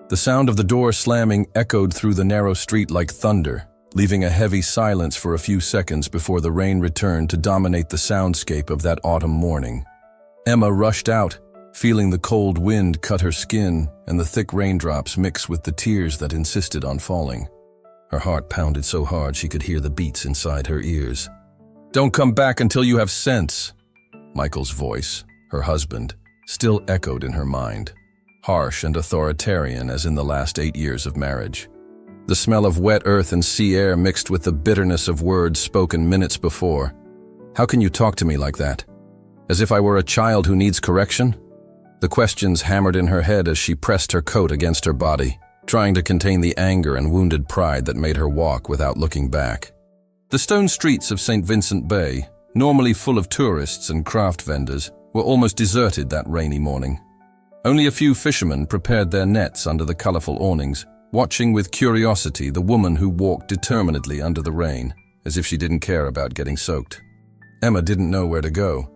The sound of the door slamming echoed through the narrow street like thunder, leaving a heavy silence for a few seconds before the rain returned to dominate the soundscape of that autumn morning. Emma rushed out, feeling the cold wind cut her skin and the thick raindrops mix with the tears that insisted on falling. Her heart pounded so hard she could hear the beats inside her ears. "Don't come back until you have sense." Michael's voice, her husband, still echoed in her mind, harsh and authoritarian as in the last 8 years of marriage. The smell of wet earth and sea air mixed with the bitterness of words spoken minutes before. "How can you talk to me like that? As if I were a child who needs correction?" The questions hammered in her head as she pressed her coat against her body, trying to contain the anger and wounded pride that made her walk without looking back. The stone streets of St. Vincent Bay, normally full of tourists and craft vendors, were almost deserted that rainy morning. Only a few fishermen prepared their nets under the colorful awnings, watching with curiosity the woman who walked determinedly under the rain, as if she didn't care about getting soaked. Emma didn't know where to go.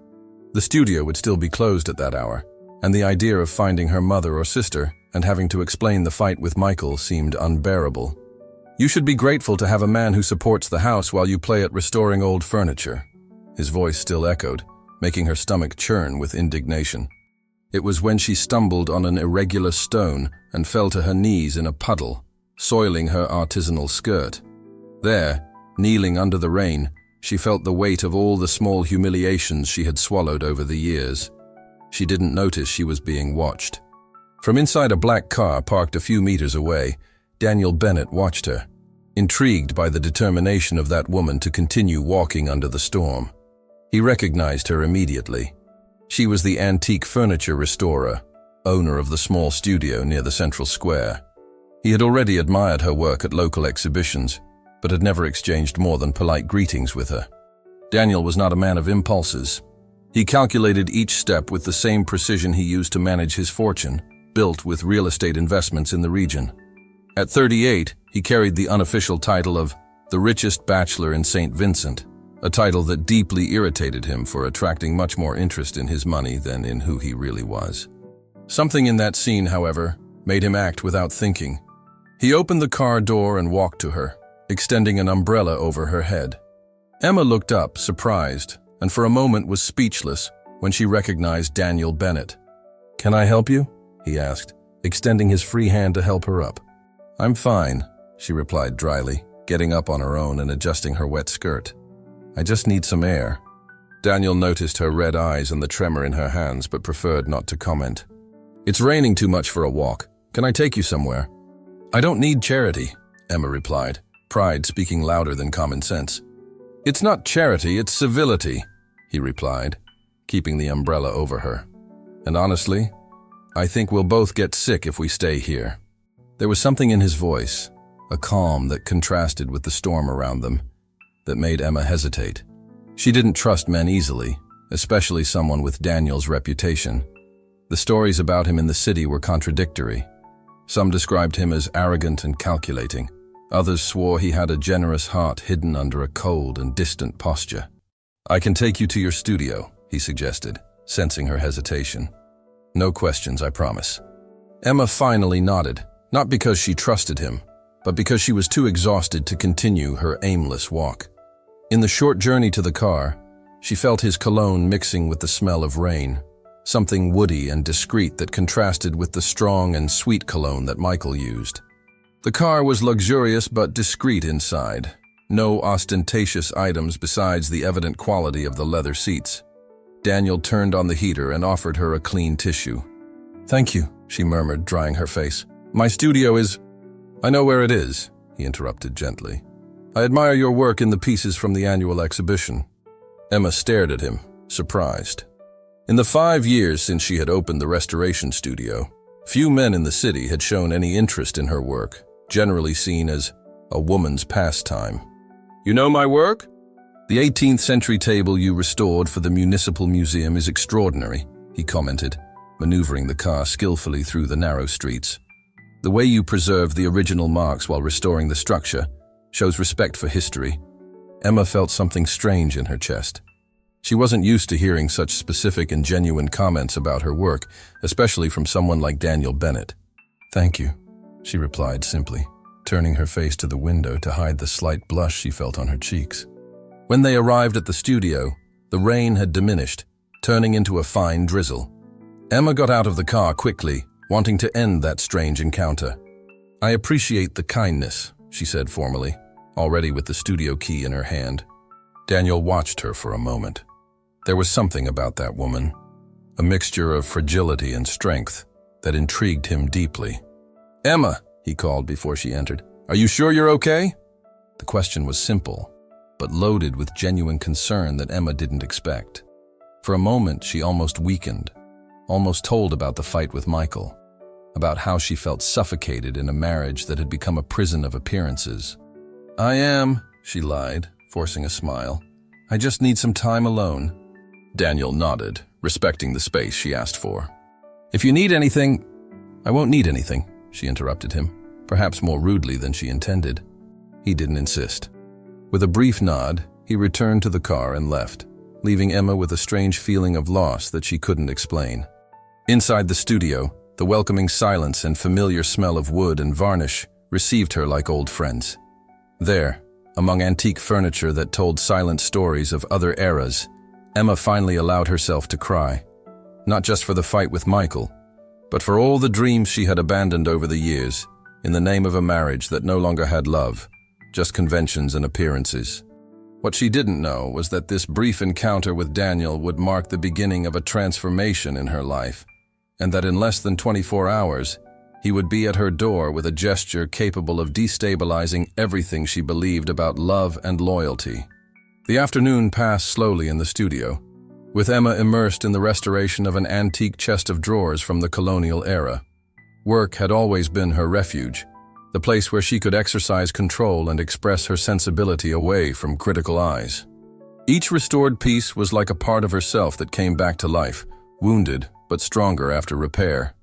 The studio would still be closed at that hour, and the idea of finding her mother or sister and having to explain the fight with Michael seemed unbearable. "You should be grateful to have a man who supports the house while you play at restoring old furniture." His voice still echoed, making her stomach churn with indignation. It was when she stumbled on an irregular stone and fell to her knees in a puddle, soiling her artisanal skirt. There, kneeling under the rain, she felt the weight of all the small humiliations she had swallowed over the years. She didn't notice she was being watched. From inside a black car parked a few meters away, Daniel Bennett watched her, intrigued by the determination of that woman to continue walking under the storm. He recognized her immediately. She was the antique furniture restorer, owner of the small studio near the central square. He had already admired her work at local exhibitions, but had never exchanged more than polite greetings with her. Daniel was not a man of impulses. He calculated each step with the same precision he used to manage his fortune, built with real estate investments in the region. At 38, he carried the unofficial title of the richest bachelor in St. Vincent, a title that deeply irritated him for attracting much more interest in his money than in who he really was. Something in that scene, however, made him act without thinking. He opened the car door and walked to her, extending an umbrella over her head. Emma looked up, surprised, and for a moment was speechless when she recognized Daniel Bennett. "Can I help you?" he asked, extending his free hand to help her up. "I'm fine," she replied dryly, getting up on her own and adjusting her wet skirt. "I just need some air." Daniel noticed her red eyes and the tremor in her hands, but preferred not to comment. "It's raining too much for a walk. Can I take you somewhere?" "I don't need charity," Emma replied, pride speaking louder than common sense. "It's not charity, it's civility," he replied, keeping the umbrella over her. "And honestly, I think we'll both get sick if we stay here." There was something in his voice, a calm that contrasted with the storm around them, that made Emma hesitate. She didn't trust men easily, especially someone with Daniel's reputation. The stories about him in the city were contradictory. Some described him as arrogant and calculating. Others swore he had a generous heart hidden under a cold and distant posture. "I can take you to your studio," he suggested, sensing her hesitation. "No questions, I promise." Emma finally nodded, not because she trusted him, but because she was too exhausted to continue her aimless walk. In the short journey to the car, she felt his cologne mixing with the smell of rain, something woody and discreet that contrasted with the strong and sweet cologne that Michael used. The car was luxurious but discreet inside, no ostentatious items besides the evident quality of the leather seats. Daniel turned on the heater and offered her a clean tissue. "Thank you," she murmured, drying her face. "My studio is—" "I know where it is," he interrupted gently. "I admire your work in the pieces from the annual exhibition." Emma stared at him, surprised. In the 5 years since she had opened the restoration studio, few men in the city had shown any interest in her work, generally seen as a woman's pastime. "You know my work? The 18th century table you restored for the Municipal Museum is extraordinary," he commented, maneuvering the car skillfully through the narrow streets. "The way you preserved the original marks while restoring the structure shows respect for history." Emma felt something strange in her chest. She wasn't used to hearing such specific and genuine comments about her work, especially from someone like Daniel Bennett. "Thank you," she replied simply, turning her face to the window to hide the slight blush she felt on her cheeks. When they arrived at the studio, the rain had diminished, turning into a fine drizzle. Emma got out of the car quickly, wanting to end that strange encounter. "I appreciate the kindness," she said formally, already with the studio key in her hand. Daniel watched her for a moment. There was something about that woman, a mixture of fragility and strength, that intrigued him deeply. "Emma," he called before she entered, "are you sure you're okay?" The question was simple, but loaded with genuine concern that Emma didn't expect. For a moment, she almost weakened, almost told about the fight with Michael, about how she felt suffocated in a marriage that had become a prison of appearances. "I am," she lied, forcing a smile. "I just need some time alone." Daniel nodded, respecting the space she asked for. "If you need anything—" "I won't need anything," she interrupted him, perhaps more rudely than she intended. He didn't insist. With a brief nod, he returned to the car and left, leaving Emma with a strange feeling of loss that she couldn't explain. Inside the studio, the welcoming silence and familiar smell of wood and varnish received her like old friends. There, among antique furniture that told silent stories of other eras, Emma finally allowed herself to cry. Not just for the fight with Michael, but for all the dreams she had abandoned over the years, in the name of a marriage that no longer had love, just conventions and appearances. What she didn't know was that this brief encounter with Daniel would mark the beginning of a transformation in her life, and that in less than 24 hours, he would be at her door with a gesture capable of destabilizing everything she believed about love and loyalty. The afternoon passed slowly in the studio, with Emma immersed in the restoration of an antique chest of drawers from the colonial era. Work had always been her refuge, the place where she could exercise control and express her sensibility away from critical eyes. Each restored piece was like a part of herself that came back to life, wounded but stronger after repair.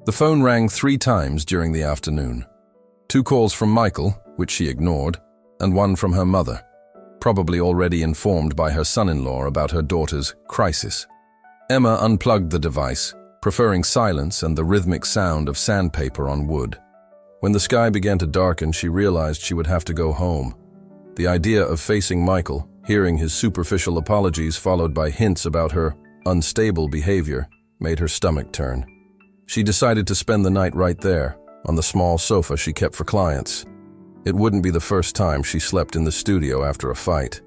The phone rang 3 times during the afternoon. 2 calls from Michael, which she ignored, and 1 from her mother, probably already informed by her son-in-law about her daughter's crisis. Emma unplugged the device, preferring silence and the rhythmic sound of sandpaper on wood. When the sky began to darken, she realized she would have to go home. The idea of facing Michael, hearing his superficial apologies followed by hints about her unstable behavior, made her stomach turn. She decided to spend the night right there, on the small sofa she kept for clients. It wouldn't be the first time she slept in the studio after a fight.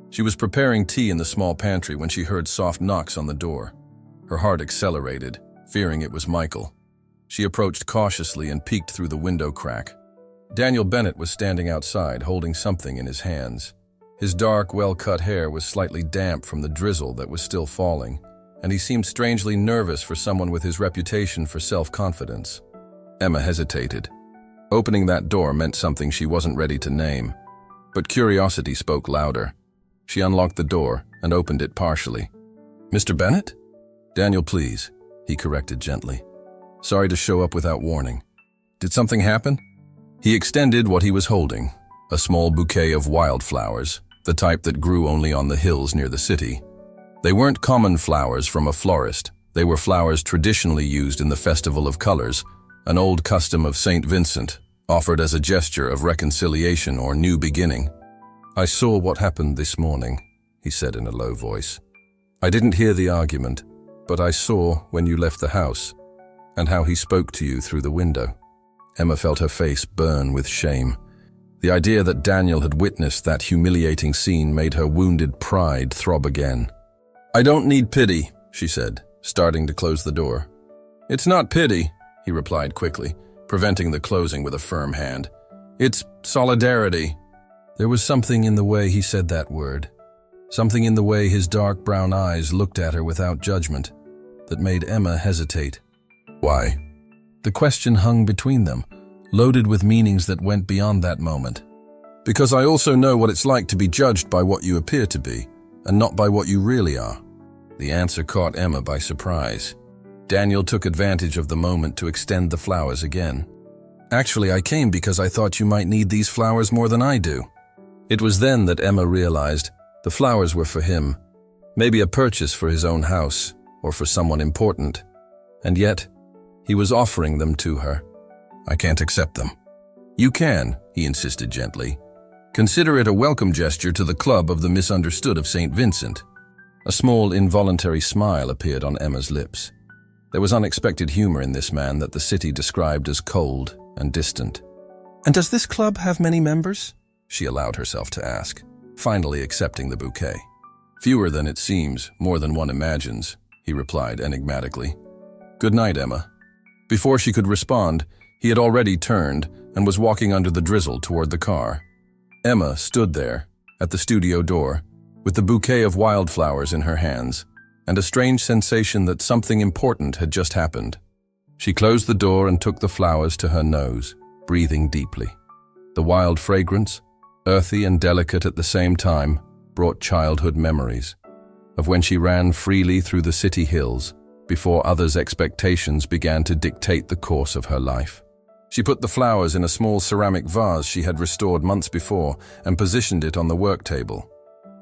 She was preparing tea in the small pantry when she heard soft knocks on the door. Her heart accelerated, fearing it was Michael. She approached cautiously and peeked through the window crack. Daniel Bennett was standing outside, holding something in his hands. His dark, well-cut hair was slightly damp from the drizzle that was still falling, and he seemed strangely nervous for someone with his reputation for self-confidence. Emma hesitated. Opening that door meant something she wasn't ready to name, but curiosity spoke louder. She unlocked the door and opened it partially. "Mr. Bennett?" "Daniel, please," he corrected gently. "Sorry to show up without warning. Did something happen?" He extended what he was holding, a small bouquet of wildflowers, the type that grew only on the hills near the city. They weren't common flowers from a florist. They were flowers traditionally used in the Festival of Colors, an old custom of St. Vincent, offered as a gesture of reconciliation or new beginning. "I saw what happened this morning," he said in a low voice. "I didn't hear the argument, but I saw when you left the house, and how he spoke to you through the window." Emma felt her face burn with shame. The idea that Daniel had witnessed that humiliating scene made her wounded pride throb again. "I don't need pity," she said, starting to close the door. "It's not pity," he replied quickly, preventing the closing with a firm hand. "It's solidarity." There was something in the way he said that word, something in the way his dark brown eyes looked at her without judgment, that made Emma hesitate. "Why?" The question hung between them, loaded with meanings that went beyond that moment. "Because I also know what it's like to be judged by what you appear to be, and not by what you really are." The answer caught Emma by surprise. Daniel took advantage of the moment to extend the flowers again. "Actually, I came because I thought you might need these flowers more than I do." It was then that Emma realized the flowers were for him, maybe a purchase for his own house or for someone important. And yet, he was offering them to her. I can't accept them. You can, he insisted gently. Consider it a welcome gesture to the Club of the Misunderstood of St. Vincent. A small, involuntary smile appeared on Emma's lips. There was unexpected humor in this man that the city described as cold and distant. And does this club have many members? She allowed herself to ask, finally accepting the bouquet. Fewer than it seems, more than one imagines, he replied enigmatically. Good night, Emma. Before she could respond, he had already turned and was walking under the drizzle toward the car. Emma stood there, at the studio door, with the bouquet of wildflowers in her hands, and a strange sensation that something important had just happened. She closed the door and took the flowers to her nose, breathing deeply. The wild fragrance, earthy and delicate at the same time, brought childhood memories of when she ran freely through the city hills before others' expectations began to dictate the course of her life. She put the flowers in a small ceramic vase she had restored months before and positioned it on the work table.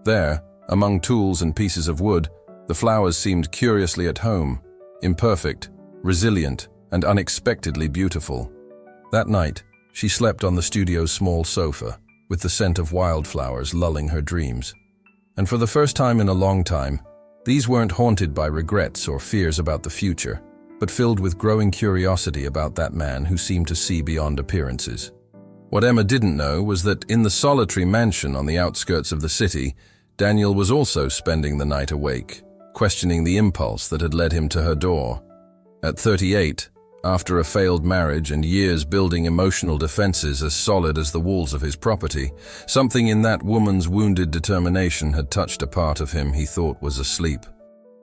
There, among tools and pieces of wood, the flowers seemed curiously at home, imperfect, resilient, and unexpectedly beautiful. That night, she slept on the studio's small sofa, with the scent of wildflowers lulling her dreams. And for the first time in a long time, these weren't haunted by regrets or fears about the future, but filled with growing curiosity about that man who seemed to see beyond appearances. What Emma didn't know was that in the solitary mansion on the outskirts of the city, Daniel was also spending the night awake, questioning the impulse that had led him to her door. At 38, after a failed marriage and years building emotional defenses as solid as the walls of his property, something in that woman's wounded determination had touched a part of him he thought was asleep.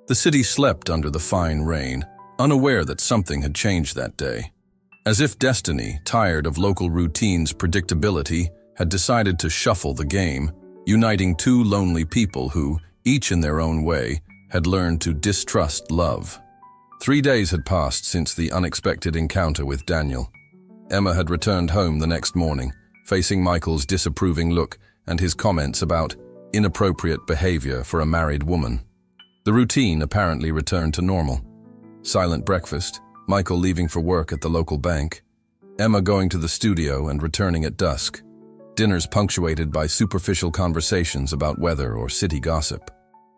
The city slept under the fine rain, unaware that something had changed that day. As if destiny, tired of local routine's predictability, had decided to shuffle the game, uniting two lonely people who, each in their own way, had learned to distrust love. 3 days had passed since the unexpected encounter with Daniel. Emma had returned home the next morning, facing Michael's disapproving look and his comments about inappropriate behavior for a married woman. The routine apparently returned to normal. Silent breakfast, Michael leaving for work at the local bank, Emma going to the studio and returning at dusk, dinners punctuated by superficial conversations about weather or city gossip.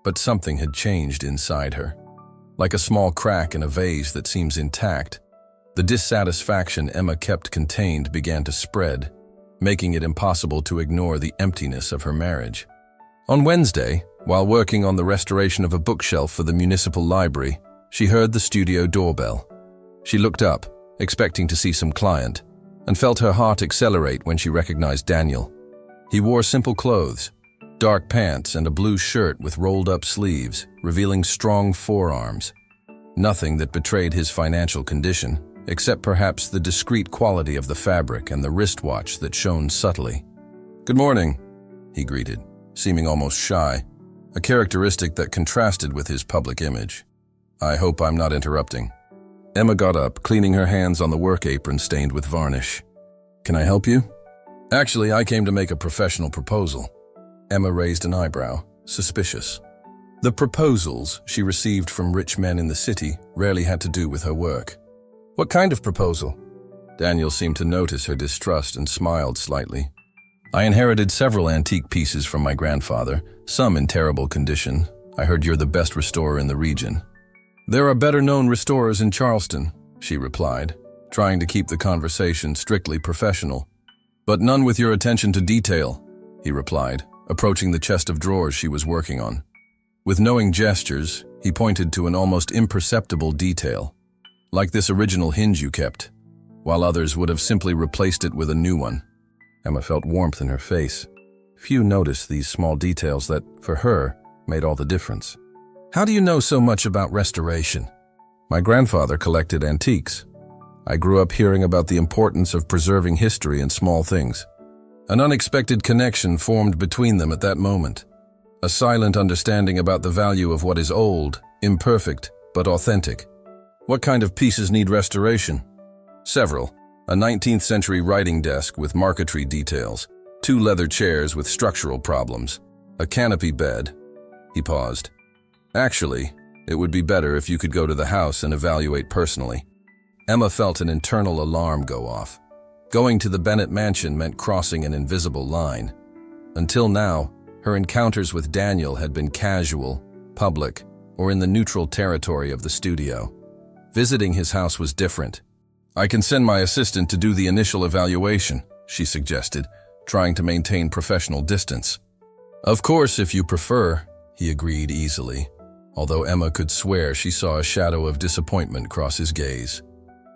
But something had changed inside her. Like a small crack in a vase that seems intact, the dissatisfaction Emma kept contained began to spread, making it impossible to ignore the emptiness of her marriage. On Wednesday, while working on the restoration of a bookshelf for the municipal library, she heard the studio doorbell. She looked up, expecting to see some client, and felt her heart accelerate when she recognized Daniel. He wore simple clothes, dark pants and a blue shirt with rolled-up sleeves, revealing strong forearms. Nothing that betrayed his financial condition, except perhaps the discreet quality of the fabric and the wristwatch that shone subtly. "Good morning," he greeted, seeming almost shy, a characteristic that contrasted with his public image. "I hope I'm not interrupting." Emma got up, cleaning her hands on the work apron stained with varnish. "Can I help you?" "Actually, I came to make a professional proposal." Emma raised an eyebrow, suspicious. The proposals she received from rich men in the city rarely had to do with her work. "What kind of proposal?" Daniel seemed to notice her distrust and smiled slightly. "I inherited several antique pieces from my grandfather, some in terrible condition. I heard you're the best restorer in the region." "There are better-known restorers in Charleston," she replied, trying to keep the conversation strictly professional. "But none with your attention to detail," he replied, approaching the chest of drawers she was working on. With knowing gestures, he pointed to an almost imperceptible detail, like this original hinge you kept, while others would have simply replaced it with a new one. Emma felt warmth in her face. Few noticed these small details that, for her, made all the difference. "How do you know so much about restoration?" "My grandfather collected antiques. I grew up hearing about the importance of preserving history in small things. An unexpected connection formed between them at that moment. A silent understanding about the value of what is old, imperfect, but authentic." "What kind of pieces need restoration?" "Several. A 19th century writing desk with marquetry details, 2 leather chairs with structural problems, a canopy bed." He paused. "Actually, it would be better if you could go to the house and evaluate personally." Emma felt an internal alarm go off. Going to the Bennett mansion meant crossing an invisible line. Until now, her encounters with Daniel had been casual, public, or in the neutral territory of the studio. Visiting his house was different. "I can send my assistant to do the initial evaluation," she suggested, trying to maintain professional distance. "Of course, if you prefer," he agreed easily, although Emma could swear she saw a shadow of disappointment cross his gaze.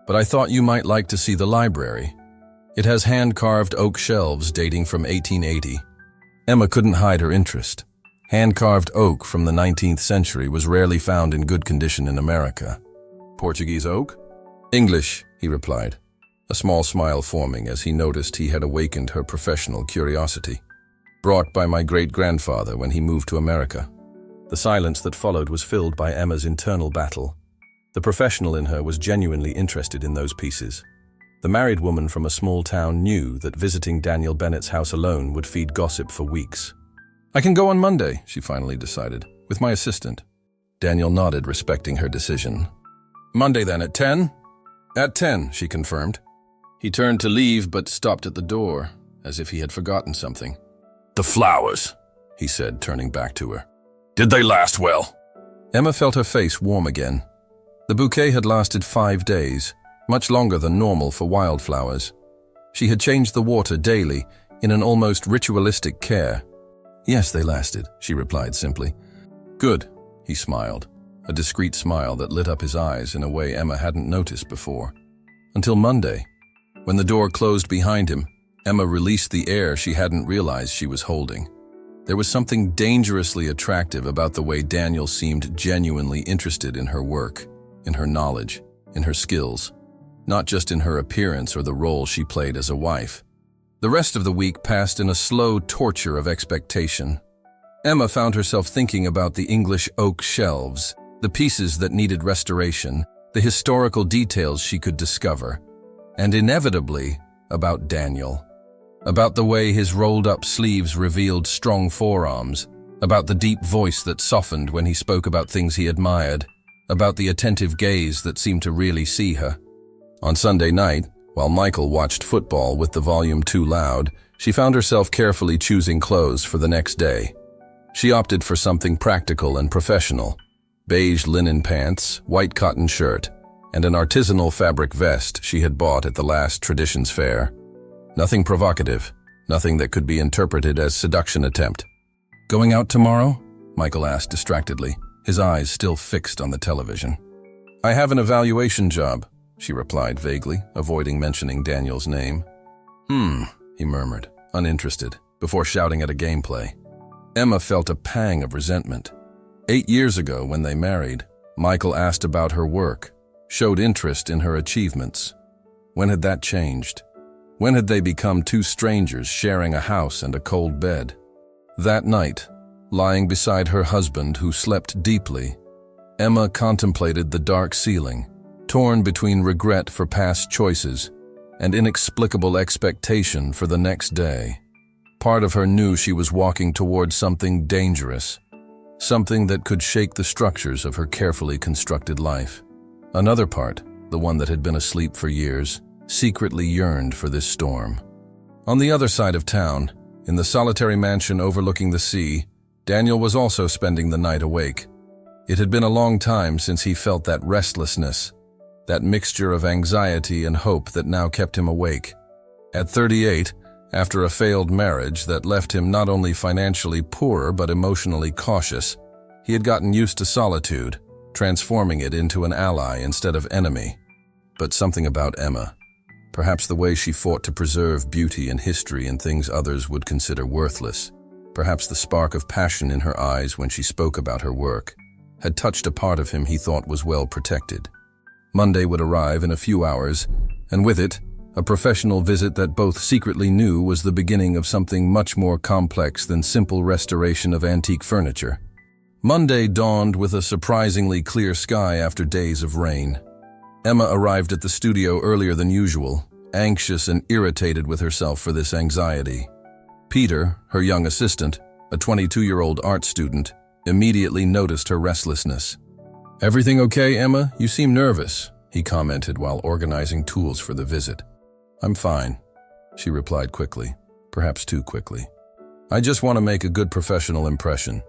"But I thought you might like to see the library. It has hand-carved oak shelves dating from 1880. Emma couldn't hide her interest. Hand-carved oak from the 19th century was rarely found in good condition in America. "Portuguese oak?" "English," he replied, a small smile forming as he noticed he had awakened her professional curiosity. "Brought by my great-grandfather when he moved to America." The silence that followed was filled by Emma's internal battle. The professional in her was genuinely interested in those pieces. The married woman from a small town knew that visiting Daniel Bennett's house alone would feed gossip for weeks. "I can go on Monday," she finally decided, "with my assistant." Daniel nodded, respecting her decision. "Monday then, at 10? "At 10, she confirmed. He turned to leave but stopped at the door, as if he had forgotten something. "The flowers," he said, turning back to her. "Did they last well?" Emma felt her face warm again. The bouquet had lasted 5 days, much longer than normal for wildflowers. She had changed the water daily, in an almost ritualistic care. "Yes, they lasted," she replied simply. "Good," he smiled, a discreet smile that lit up his eyes in a way Emma hadn't noticed before. Until Monday. When the door closed behind him, Emma released the air she hadn't realized she was holding. There was something dangerously attractive about the way Daniel seemed genuinely interested in her work, in her knowledge, in her skills, not just in her appearance or the role she played as a wife. The rest of the week passed in a slow torture of expectation. Emma found herself thinking about the English oak shelves, the pieces that needed restoration, the historical details she could discover, and inevitably about Daniel. About the way his rolled-up sleeves revealed strong forearms, about the deep voice that softened when he spoke about things he admired, about the attentive gaze that seemed to really see her. On Sunday night, while Michael watched football with the volume too loud, she found herself carefully choosing clothes for the next day. She opted for something practical and professional: beige linen pants, white cotton shirt, and an artisanal fabric vest she had bought at the last Traditions Fair. Nothing provocative, nothing that could be interpreted as seduction attempt. "Going out tomorrow?" Michael asked distractedly, his eyes still fixed on the television. "I have an evaluation job," she replied vaguely, avoiding mentioning Daniel's name. He murmured, uninterested, before shouting at a gameplay. Emma felt a pang of resentment. 8 years ago, when they married, Michael asked about her work, showed interest in her achievements. When had that changed? When had they become two strangers sharing a house and a cold bed? That night, lying beside her husband who slept deeply, Emma contemplated the dark ceiling, torn between regret for past choices and inexplicable expectation for the next day. Part of her knew she was walking towards something dangerous, something that could shake the structures of her carefully constructed life. Another part, the one that had been asleep for years, secretly yearned for this storm. On the other side of town, in the solitary mansion overlooking the sea, Daniel was also spending the night awake. It had been a long time since he felt that restlessness, that mixture of anxiety and hope that now kept him awake. At 38, after a failed marriage that left him not only financially poorer but emotionally cautious, he had gotten used to solitude, transforming it into an ally instead of enemy. But something about Emma, perhaps the way she fought to preserve beauty and history in things others would consider worthless, perhaps the spark of passion in her eyes when she spoke about her work, had touched a part of him he thought was well protected. Monday would arrive in a few hours, and with it, a professional visit that both secretly knew was the beginning of something much more complex than simple restoration of antique furniture. Monday dawned with a surprisingly clear sky after days of rain. Emma arrived at the studio earlier than usual, anxious and irritated with herself for this anxiety. Peter, her young assistant, a 22-year-old art student, immediately noticed her restlessness. "Everything okay, Emma? You seem nervous," he commented while organizing tools for the visit. "I'm fine," she replied quickly, perhaps too quickly. "I just want to make a good professional impression.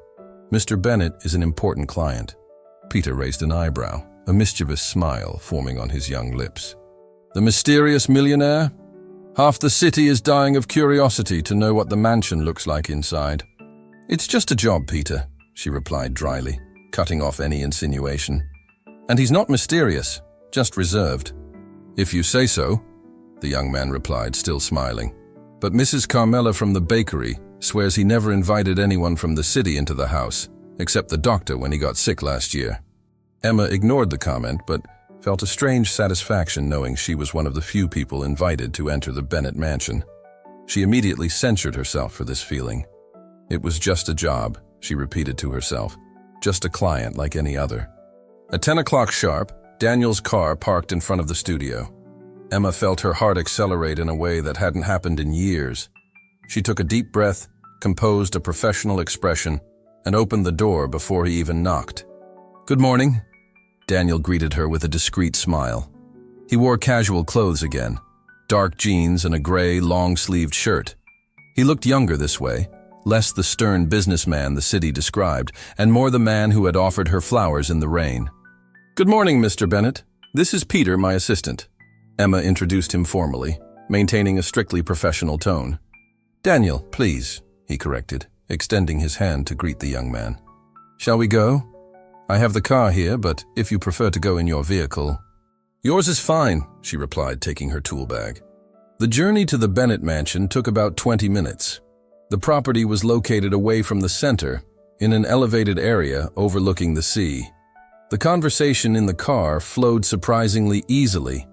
Mr. Bennett is an important client." Peter raised an eyebrow, a mischievous smile forming on his young lips. "The mysterious millionaire? Half the city is dying of curiosity to know what the mansion looks like inside." "It's just a job, Peter," she replied dryly, cutting off any insinuation. "And he's not mysterious, just reserved." "If you say so," the young man replied, still smiling. "But Mrs. Carmela from the bakery swears he never invited anyone from the city into the house, except the doctor when he got sick last year." Emma ignored the comment, but felt a strange satisfaction knowing she was one of the few people invited to enter the Bennett mansion. She immediately censured herself for this feeling. It was just a job, she repeated to herself, just a client like any other. At 10 o'clock sharp, Daniel's car parked in front of the studio. Emma felt her heart accelerate in a way that hadn't happened in years. She took a deep breath, composed a professional expression, and opened the door before he even knocked. "Good morning," Daniel greeted her with a discreet smile. He wore casual clothes again, dark jeans and a gray, long-sleeved shirt. He looked younger this way, less the stern businessman the city described, and more the man who had offered her flowers in the rain. "Good morning, Mr. Bennett. This is Peter, my assistant." Emma introduced him formally, maintaining a strictly professional tone. "Daniel, please," he corrected, extending his hand to greet the young man. "Shall we go? I have the car here, but if you prefer to go in your vehicle..." "Yours is fine," she replied, taking her tool bag. The journey to the Bennett mansion took about 20 minutes. The property was located away from the center, in an elevated area overlooking the sea. The conversation in the car flowed surprisingly easily,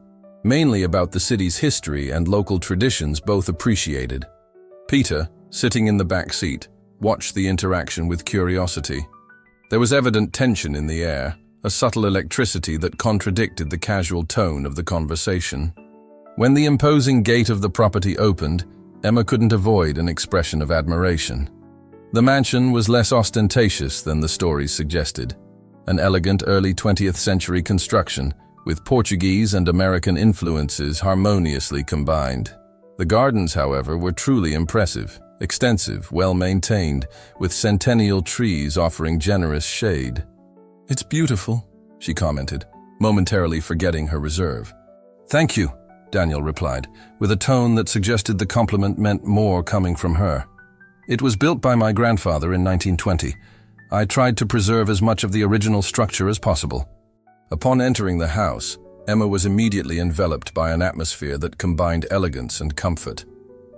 mainly about the city's history and local traditions both appreciated. Peter, sitting in the back seat, watched the interaction with curiosity. There was evident tension in the air, a subtle electricity that contradicted the casual tone of the conversation. When the imposing gate of the property opened, Emma couldn't avoid an expression of admiration. The mansion was less ostentatious than the stories suggested, an elegant early 20th century construction with Portuguese and American influences harmoniously combined. The gardens, however, were truly impressive, extensive, well-maintained, with centennial trees offering generous shade. "It's beautiful," she commented, momentarily forgetting her reserve. "Thank you," Daniel replied, with a tone that suggested the compliment meant more coming from her. "It was built by my grandfather in 1920. I tried to preserve as much of the original structure as possible." Upon entering the house, Emma was immediately enveloped by an atmosphere that combined elegance and comfort.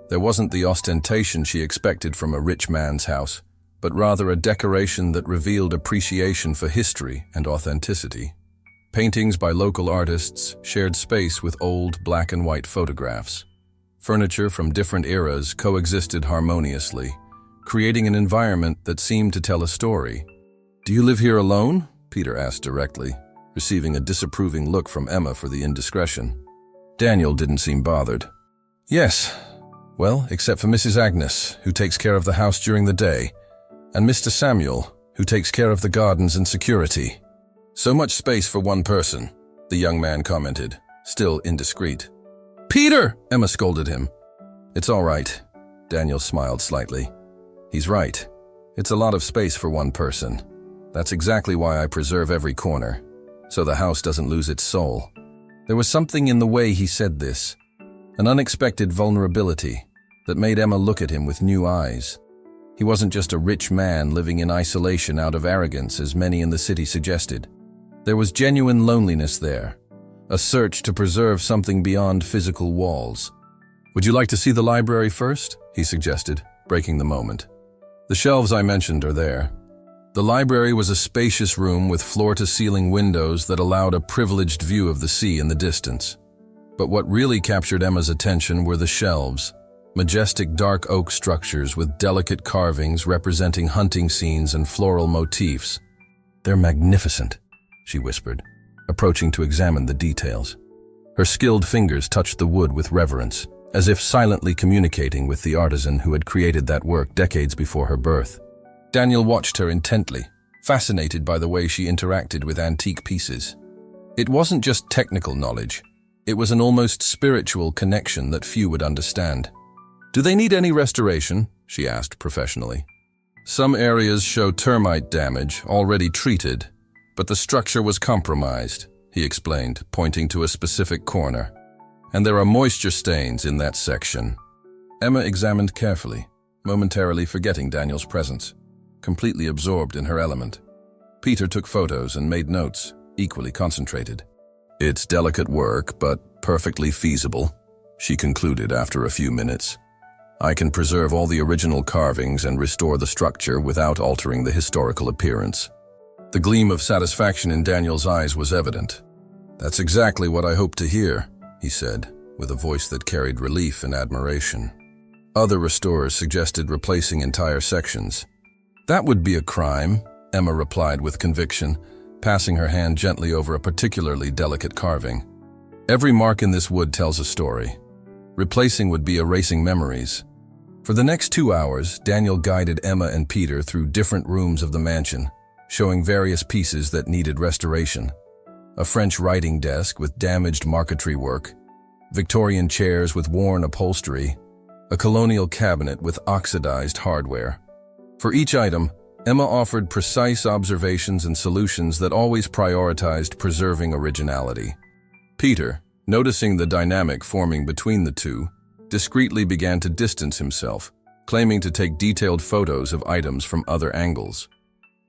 There wasn't the ostentation she expected from a rich man's house, but rather a decoration that revealed appreciation for history and authenticity. Paintings by local artists shared space with old black and white photographs. Furniture from different eras coexisted harmoniously, creating an environment that seemed to tell a story. "Do you live here alone?" Peter asked directly, receiving a disapproving look from Emma for the indiscretion. Daniel didn't seem bothered. "Yes. Well, except for Mrs. Agnes, who takes care of the house during the day, and Mr. Samuel, who takes care of the gardens and security." "So much space for one person," the young man commented, still indiscreet. "Peter!" Emma scolded him. "It's all right," Daniel smiled slightly. "He's right. It's a lot of space for one person. That's exactly why I preserve every corner, so the house doesn't lose its soul." There was something in the way he said this, an unexpected vulnerability that made Emma look at him with new eyes. He wasn't just a rich man living in isolation out of arrogance, as many in the city suggested. There was genuine loneliness there, a search to preserve something beyond physical walls. "Would you like to see the library first?" he suggested, breaking the moment. "The shelves I mentioned are there." The library was a spacious room with floor-to-ceiling windows that allowed a privileged view of the sea in the distance. But what really captured Emma's attention were the shelves, majestic dark oak structures with delicate carvings representing hunting scenes and floral motifs. "They're magnificent," she whispered, approaching to examine the details. Her skilled fingers touched the wood with reverence, as if silently communicating with the artisan who had created that work decades before her birth. Daniel watched her intently, fascinated by the way she interacted with antique pieces. It wasn't just technical knowledge. It was an almost spiritual connection that few would understand. "Do they need any restoration?" she asked professionally. "Some areas show termite damage, already treated, but the structure was compromised," he explained, pointing to a specific corner. "And there are moisture stains in that section." Emma examined carefully, momentarily forgetting Daniel's presence, completely absorbed in her element. Peter took photos and made notes, equally concentrated. "It's delicate work, but perfectly feasible," she concluded after a few minutes. "I can preserve all the original carvings and restore the structure without altering the historical appearance." The gleam of satisfaction in Daniel's eyes was evident. "That's exactly what I hoped to hear," he said, with a voice that carried relief and admiration. Other restorers suggested replacing entire sections. "That would be a crime," Emma replied with conviction, passing her hand gently over a particularly delicate carving. "Every mark in this wood tells a story. Replacing would be erasing memories." For the next 2 hours, Daniel guided Emma and Peter through different rooms of the mansion, showing various pieces that needed restoration. A French writing desk with damaged marquetry work, Victorian chairs with worn upholstery, a colonial cabinet with oxidized hardware. For each item, Emma offered precise observations and solutions that always prioritized preserving originality. Peter, noticing the dynamic forming between the two, discreetly began to distance himself, claiming to take detailed photos of items from other angles.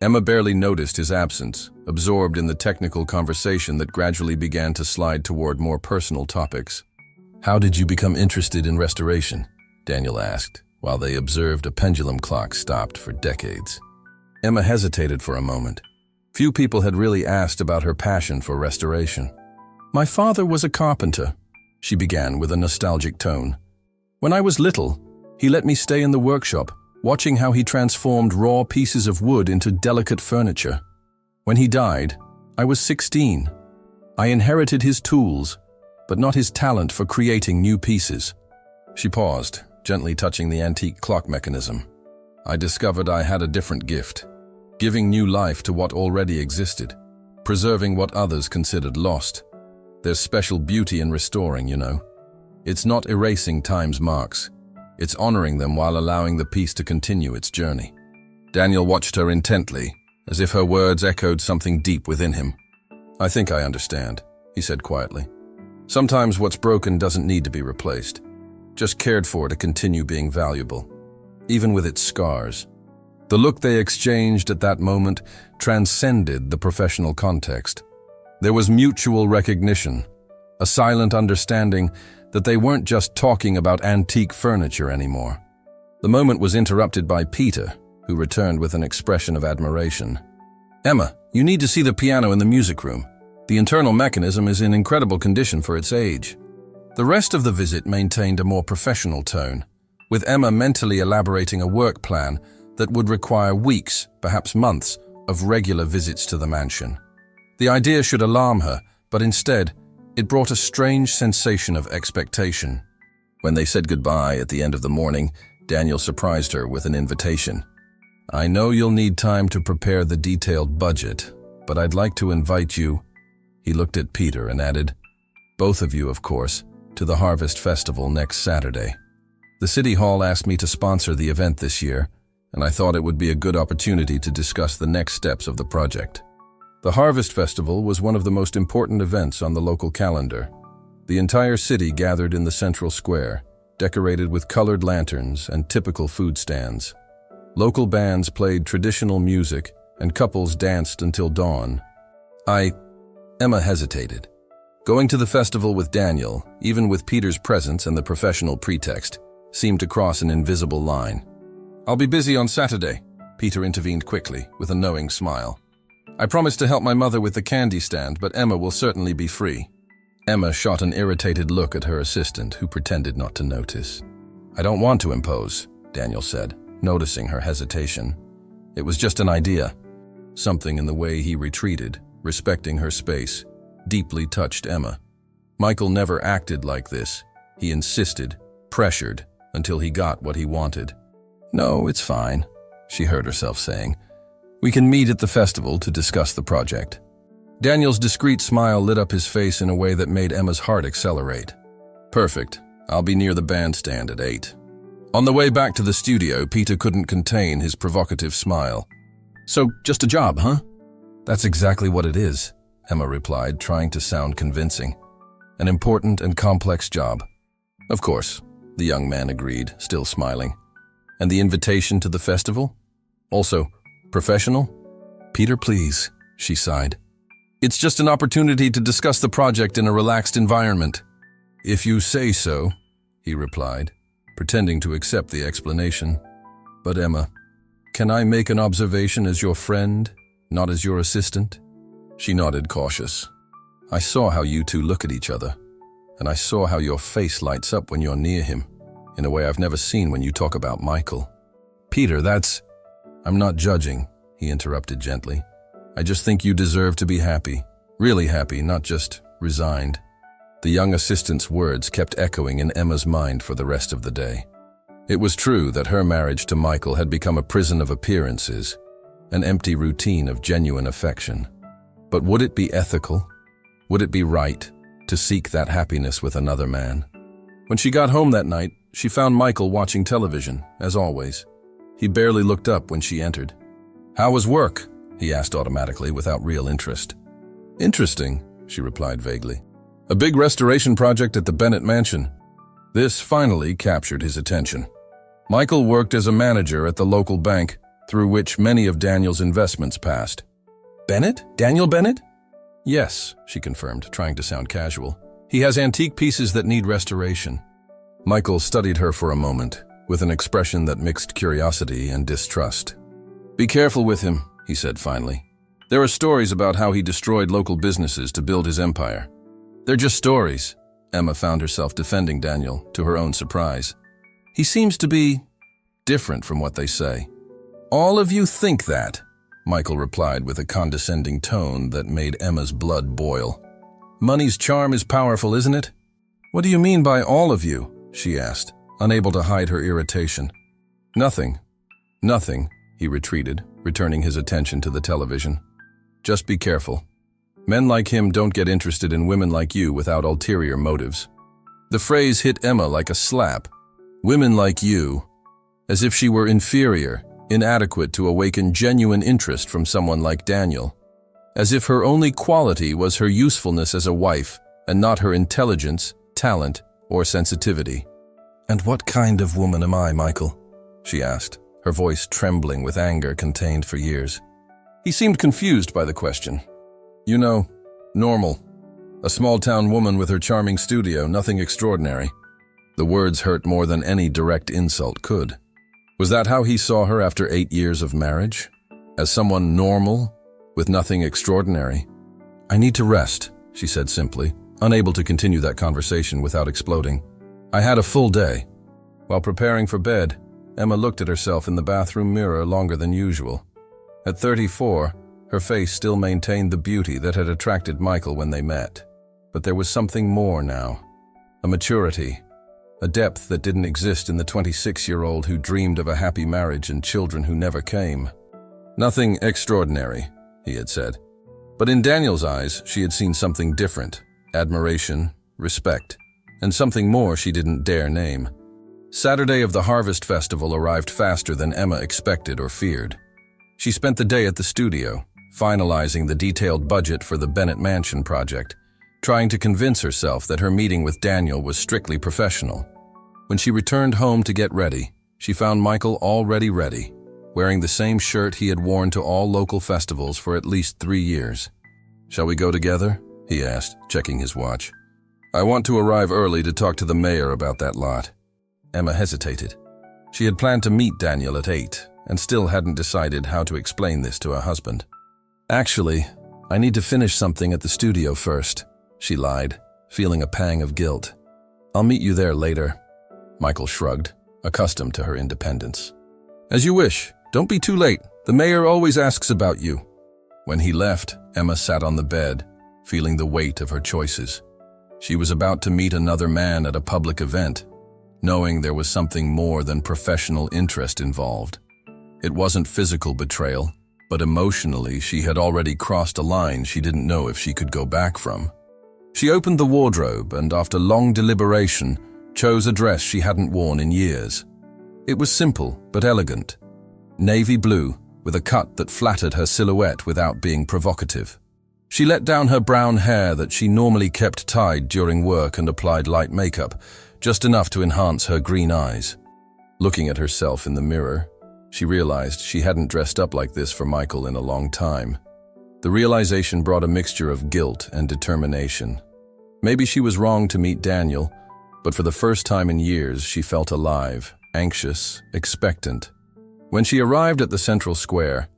Emma barely noticed his absence, absorbed in the technical conversation that gradually began to slide toward more personal topics. "How did you become interested in restoration?" Daniel asked, while they observed a pendulum clock stopped for decades. Emma hesitated for a moment. Few people had really asked about her passion for restoration. "My father was a carpenter," she began with a nostalgic tone. "When I was little, he let me stay in the workshop, watching how he transformed raw pieces of wood into delicate furniture. When he died, I was 16. I inherited his tools, but not his talent for creating new pieces." She paused, gently touching the antique clock mechanism. "I discovered I had a different gift, giving new life to what already existed, preserving what others considered lost. There's special beauty in restoring, you know. It's not erasing time's marks. It's honoring them while allowing the piece to continue its journey." Daniel watched her intently, as if her words echoed something deep within him. "I think I understand," he said quietly. "Sometimes what's broken doesn't need to be replaced, just cared for to continue being valuable, even with its scars." The look they exchanged at that moment transcended the professional context. There was mutual recognition, a silent understanding that they weren't just talking about antique furniture anymore. The moment was interrupted by Peter, who returned with an expression of admiration. "Emma, you need to see the piano in the music room. The internal mechanism is in incredible condition for its age." The rest of the visit maintained a more professional tone, with Emma mentally elaborating a work plan that would require weeks, perhaps months, of regular visits to the mansion. The idea should alarm her, but instead, it brought a strange sensation of expectation. When they said goodbye at the end of the morning, Daniel surprised her with an invitation. "I know you'll need time to prepare the detailed budget, but I'd like to invite you," he looked at Peter and added, "both of you, of course, to the Harvest Festival next Saturday. The City Hall asked me to sponsor the event this year, and I thought it would be a good opportunity to discuss the next steps of the project." The Harvest Festival was one of the most important events on the local calendar. The entire city gathered in the central square, decorated with colored lanterns and typical food stands. Local bands played traditional music, and couples danced until dawn. Emma hesitated. Going to the festival with Daniel, even with Peter's presence and the professional pretext, seemed to cross an invisible line. "I'll be busy on Saturday," Peter intervened quickly, with a knowing smile. "I promised to help my mother with the candy stand, but Emma will certainly be free." Emma shot an irritated look at her assistant, who pretended not to notice. "I don't want to impose," Daniel said, noticing her hesitation. "It was just an idea." Something in the way he retreated, respecting her space, deeply touched Emma. Michael never acted like this. He insisted, pressured, until he got what he wanted. "No, it's fine," she heard herself saying. "We can meet at the festival to discuss the project." Daniel's discreet smile lit up his face in a way that made Emma's heart accelerate. Perfect. I'll be near the bandstand at 8. On the way back to the studio, Peter couldn't contain his provocative smile. So, just a job, huh? That's exactly what it is, Emma replied, trying to sound convincing. An important and complex job. Of course, the young man agreed, still smiling. And the invitation to the festival? Also, professional? Peter, please, she sighed. It's just an opportunity to discuss the project in a relaxed environment. If you say so, he replied, pretending to accept the explanation. But Emma, can I make an observation as your friend, not as your assistant? She nodded, cautious. I saw how you two look at each other, and I saw how your face lights up when you're near him, in a way I've never seen when you talk about Michael. Peter, I'm not judging, he interrupted gently. I just think you deserve to be happy, really happy, not just resigned. The young assistant's words kept echoing in Emma's mind for the rest of the day. It was true that her marriage to Michael had become a prison of appearances, an empty routine of genuine affection. But would it be ethical? Would it be right to seek that happiness with another man? When she got home that night, she found Michael watching television, as always. He barely looked up when she entered. How was work? He asked automatically without real interest. Interesting, she replied vaguely. A big restoration project at the Bennett Mansion. This finally captured his attention. Michael worked as a manager at the local bank, through which many of Daniel's investments passed. Bennett? Daniel Bennett? Yes, she confirmed, trying to sound casual. He has antique pieces that need restoration. Michael studied her for a moment, with an expression that mixed curiosity and distrust. Be careful with him, he said finally. There are stories about how he destroyed local businesses to build his empire. They're just stories. Emma found herself defending Daniel, to her own surprise. He seems to be different from what they say. All of you think that, Michael replied with a condescending tone that made Emma's blood boil. Money's charm is powerful, isn't it? What do you mean by all of you? She asked, unable to hide her irritation. Nothing, he retreated, returning his attention to the television. Just be careful. Men like him don't get interested in women like you without ulterior motives. The phrase hit Emma like a slap. Women like you, as if she were inferior, inadequate to awaken genuine interest from someone like Daniel. As if her only quality was her usefulness as a wife and not her intelligence, talent, or sensitivity. And what kind of woman am I, Michael? She asked, her voice trembling with anger contained for years. He seemed confused by the question. You know, normal. A small-town woman with her charming studio, nothing extraordinary. The words hurt more than any direct insult could. Was that how he saw her after 8 years of marriage? As someone normal, with nothing extraordinary? I need to rest, she said simply, unable to continue that conversation without exploding. I had a full day. While preparing for bed, Emma looked at herself in the bathroom mirror longer than usual. At 34, her face still maintained the beauty that had attracted Michael when they met. But there was something more now. A maturity, a depth that didn't exist in the 26-year-old who dreamed of a happy marriage and children who never came. Nothing extraordinary, he had said. But in Daniel's eyes, she had seen something different, admiration, respect, and something more she didn't dare name. Saturday of the Harvest Festival arrived faster than Emma expected or feared. She spent the day at the studio, finalizing the detailed budget for the Bennett Mansion project, trying to convince herself that her meeting with Daniel was strictly professional. When she returned home to get ready, she found Michael already ready, wearing the same shirt he had worn to all local festivals for at least 3 years. Shall we go together? He asked, checking his watch. I want to arrive early to talk to the mayor about that lot. Emma hesitated. She had planned to meet Daniel at 8 and still hadn't decided how to explain this to her husband. Actually, I need to finish something at the studio first, she lied, feeling a pang of guilt. I'll meet you there later. Michael shrugged, accustomed to her independence. As you wish. Don't be too late. The mayor always asks about you. When he left, Emma sat on the bed, feeling the weight of her choices. She was about to meet another man at a public event, knowing there was something more than professional interest involved. It wasn't physical betrayal. But emotionally, she had already crossed a line she didn't know if she could go back from. She opened the wardrobe and, after long deliberation, chose a dress she hadn't worn in years. It was simple but elegant. Navy blue, with a cut that flattered her silhouette without being provocative. She let down her brown hair that she normally kept tied during work and applied light makeup, just enough to enhance her green eyes. Looking at herself in the mirror, she realized she hadn't dressed up like this for Michael in a long time. The realization brought a mixture of guilt and determination. Maybe she was wrong to meet Daniel, but for the first time in years she felt alive, anxious, expectant. When she arrived at the central square,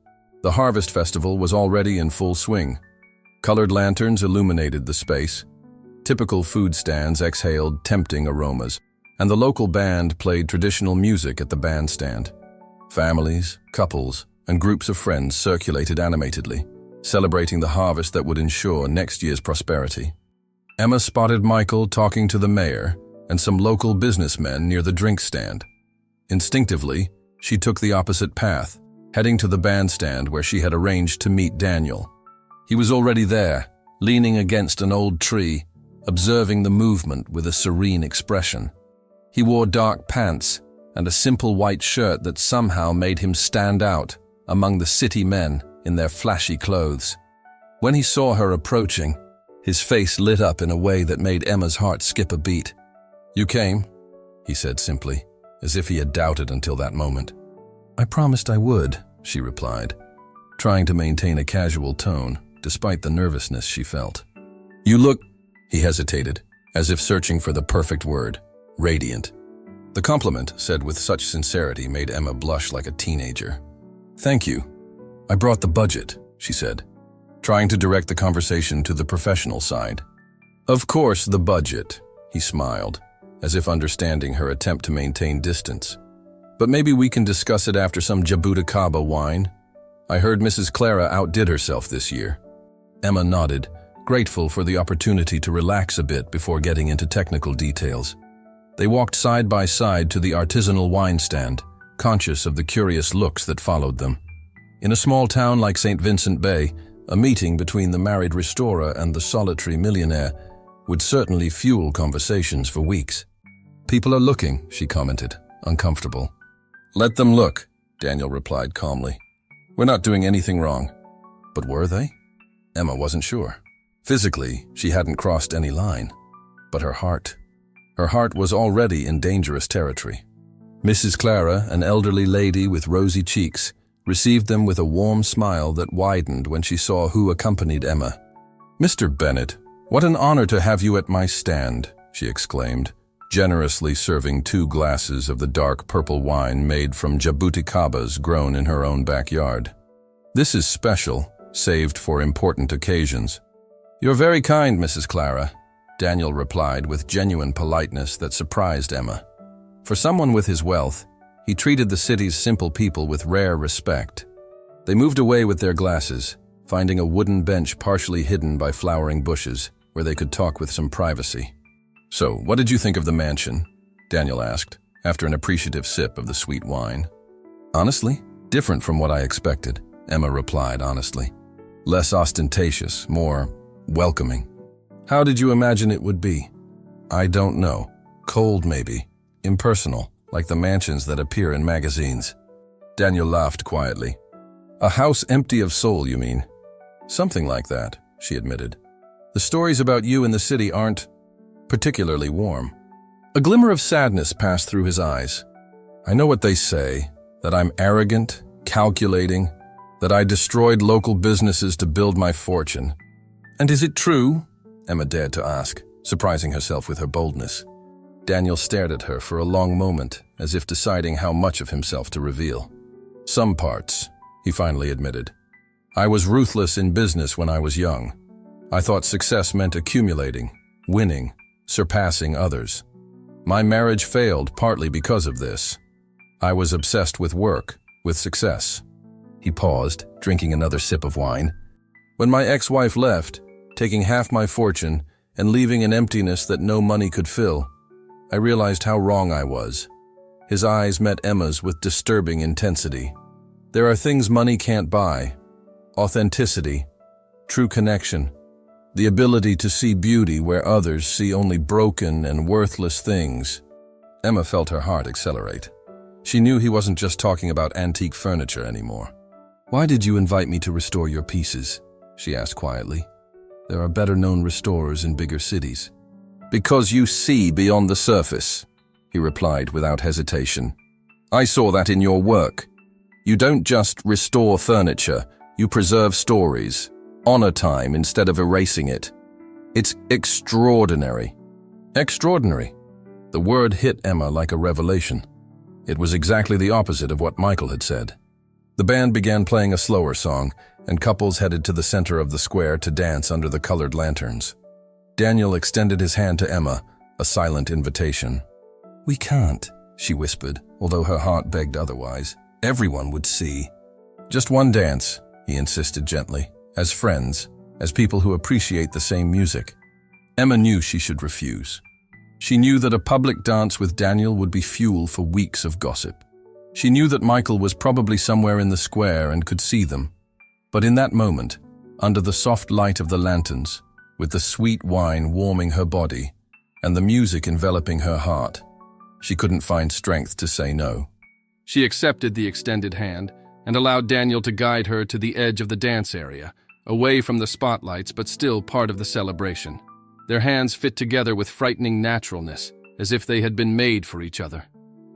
the Harvest Festival was already in full swing. Colored lanterns illuminated the space. Typical food stands exhaled tempting aromas, and the local band played traditional music at the bandstand. Families, couples, and groups of friends circulated animatedly, celebrating the harvest that would ensure next year's prosperity. Emma spotted Michael talking to the mayor and some local businessmen near the drink stand. Instinctively, she took the opposite path, heading to the bandstand where she had arranged to meet Daniel. He was already there, leaning against an old tree, observing the movement with a serene expression. He wore dark pants and a simple white shirt that somehow made him stand out among the city men in their flashy clothes. When he saw her approaching, his face lit up in a way that made Emma's heart skip a beat. "You came?" he said simply, as if he had doubted until that moment. "I promised I would," she replied, trying to maintain a casual tone, despite the nervousness she felt. "You look," he hesitated, as if searching for the perfect word, "radiant." The compliment, said with such sincerity, made Emma blush like a teenager. "Thank you. I brought the budget," she said, trying to direct the conversation to the professional side. "Of course, the budget," he smiled, as if understanding her attempt to maintain distance. "But maybe we can discuss it after some Jabuticaba wine. I heard Mrs. Clara outdid herself this year." Emma nodded, grateful for the opportunity to relax a bit before getting into technical details. They walked side by side to the artisanal wine stand, conscious of the curious looks that followed them. In a small town like St. Vincent Bay, a meeting between the married restorer and the solitary millionaire would certainly fuel conversations for weeks. "People are looking," she commented, uncomfortable. "Let them look," Daniel replied calmly. "We're not doing anything wrong." But were they? Emma wasn't sure. Physically, she hadn't crossed any line. But her heart was already in dangerous territory. Mrs. Clara, an elderly lady with rosy cheeks, received them with a warm smile that widened when she saw who accompanied Emma. "Mr. Bennett, what an honor to have you at my stand," she exclaimed, generously serving 2 glasses of the dark purple wine made from jabuticabas grown in her own backyard. "This is special, saved for important occasions." "You're very kind, Mrs. Clara," Daniel replied with genuine politeness that surprised Emma. For someone with his wealth, he treated the city's simple people with rare respect. They moved away with their glasses, finding a wooden bench partially hidden by flowering bushes, where they could talk with some privacy. "So, what did you think of the mansion?" Daniel asked, after an appreciative sip of the sweet wine. "Honestly, different from what I expected," Emma replied honestly. "Less ostentatious, more welcoming." "How did you imagine it would be?" "I don't know. Cold, maybe. Impersonal, like the mansions that appear in magazines." Daniel laughed quietly. "A house empty of soul, you mean?" "Something like that," she admitted. "The stories about you in the city aren't particularly warm." A glimmer of sadness passed through his eyes. "I know what they say, that I'm arrogant, calculating, that I destroyed local businesses to build my fortune. And is it true?" Emma dared to ask, surprising herself with her boldness. Daniel stared at her for a long moment, as if deciding how much of himself to reveal. "Some parts," he finally admitted. "I was ruthless in business when I was young. I thought success meant accumulating, winning, surpassing others. My marriage failed partly because of this. I was obsessed with work, with success." He paused, drinking another sip of wine. "When my ex-wife left, taking half my fortune and leaving an emptiness that no money could fill, I realized how wrong I was." His eyes met Emma's with disturbing intensity. "There are things money can't buy, authenticity, true connection, the ability to see beauty where others see only broken and worthless things. Emma felt her heart accelerate. She knew he wasn't just talking about antique furniture anymore. "Why did you invite me to restore your pieces?" she asked quietly. "There are better-known restorers in bigger cities." "Because you see beyond the surface," he replied without hesitation. "I saw that in your work. You don't just restore furniture, you preserve stories, honor time instead of erasing it. It's extraordinary." Extraordinary. The word hit Emma like a revelation. It was exactly the opposite of what Michael had said. The band began playing a slower song, and couples headed to the center of the square to dance under the colored lanterns. Daniel extended his hand to Emma, a silent invitation. "We can't," she whispered, although her heart begged otherwise. "Everyone would see." "Just one dance," he insisted gently, "as friends, as people who appreciate the same music." Emma knew she should refuse. She knew that a public dance with Daniel would be fuel for weeks of gossip. She knew that Michael was probably somewhere in the square and could see them. But in that moment, under the soft light of the lanterns, with the sweet wine warming her body and the music enveloping her heart, she couldn't find strength to say no. She accepted the extended hand and allowed Daniel to guide her to the edge of the dance area, away from the spotlights but still part of the celebration. Their hands fit together with frightening naturalness, as if they had been made for each other.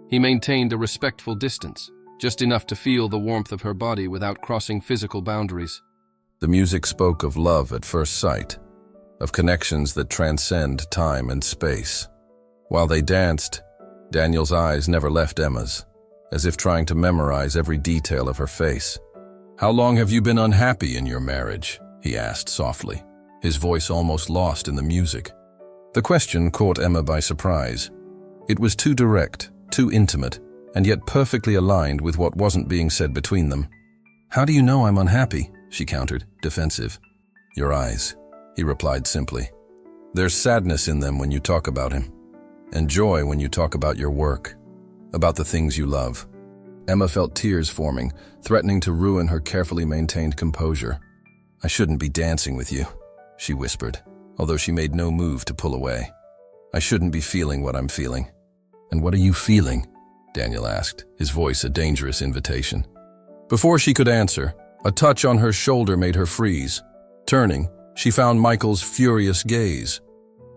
He maintained a respectful distance, just enough to feel the warmth of her body without crossing physical boundaries. The music spoke of love at first sight, of connections that transcend time and space. While they danced, Daniel's eyes never left Emma's, as if trying to memorize every detail of her face. "How long have you been unhappy in your marriage?" he asked softly, his voice almost lost in the music. The question caught Emma by surprise. It was too direct, too intimate, and yet perfectly aligned with what wasn't being said between them. "How do you know I'm unhappy?" she countered, defensive. "Your eyes," he replied simply. "There's sadness in them when you talk about him, and joy when you talk about your work, about the things you love." Emma felt tears forming, threatening to ruin her carefully maintained composure. "I shouldn't be dancing with you," she whispered, although she made no move to pull away. "I shouldn't be feeling what I'm feeling." "And what are you feeling?" Daniel asked, his voice a dangerous invitation. Before she could answer, a touch on her shoulder made her freeze. Turning, she found Michael's furious gaze.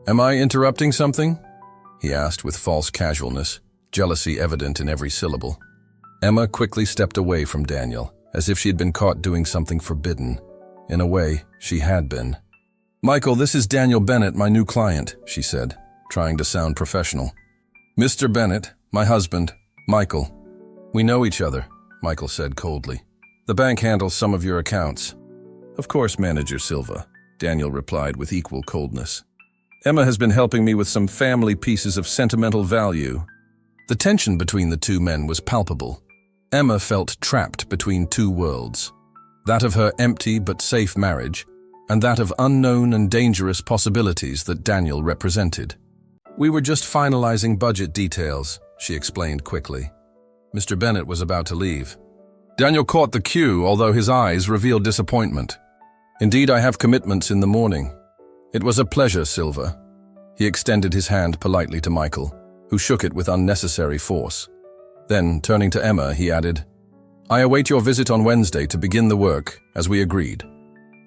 "Am I interrupting something?" he asked with false casualness, jealousy evident in every syllable. Emma quickly stepped away from Daniel, as if she had been caught doing something forbidden. In a way, she had been. "Michael, this is Daniel Bennett, my new client," she said, trying to sound professional. "Mr. Bennett, my husband, Michael." "We know each other," Michael said coldly. "The bank handles some of your accounts." "Of course, Manager Silva," Daniel replied with equal coldness. "Emma has been helping me with some family pieces of sentimental value." The tension between the two men was palpable. Emma felt trapped between two worlds, that of her empty but safe marriage, and that of unknown and dangerous possibilities that Daniel represented. "We were just finalizing budget details," she explained quickly. Mr. Bennett was about to leave. Daniel caught the cue, although his eyes revealed disappointment. "Indeed, I have commitments in the morning." "It was a pleasure, Silva." He extended his hand politely to Michael, who shook it with unnecessary force. Then, turning to Emma, he added, "I await your visit on Wednesday to begin the work, as we agreed."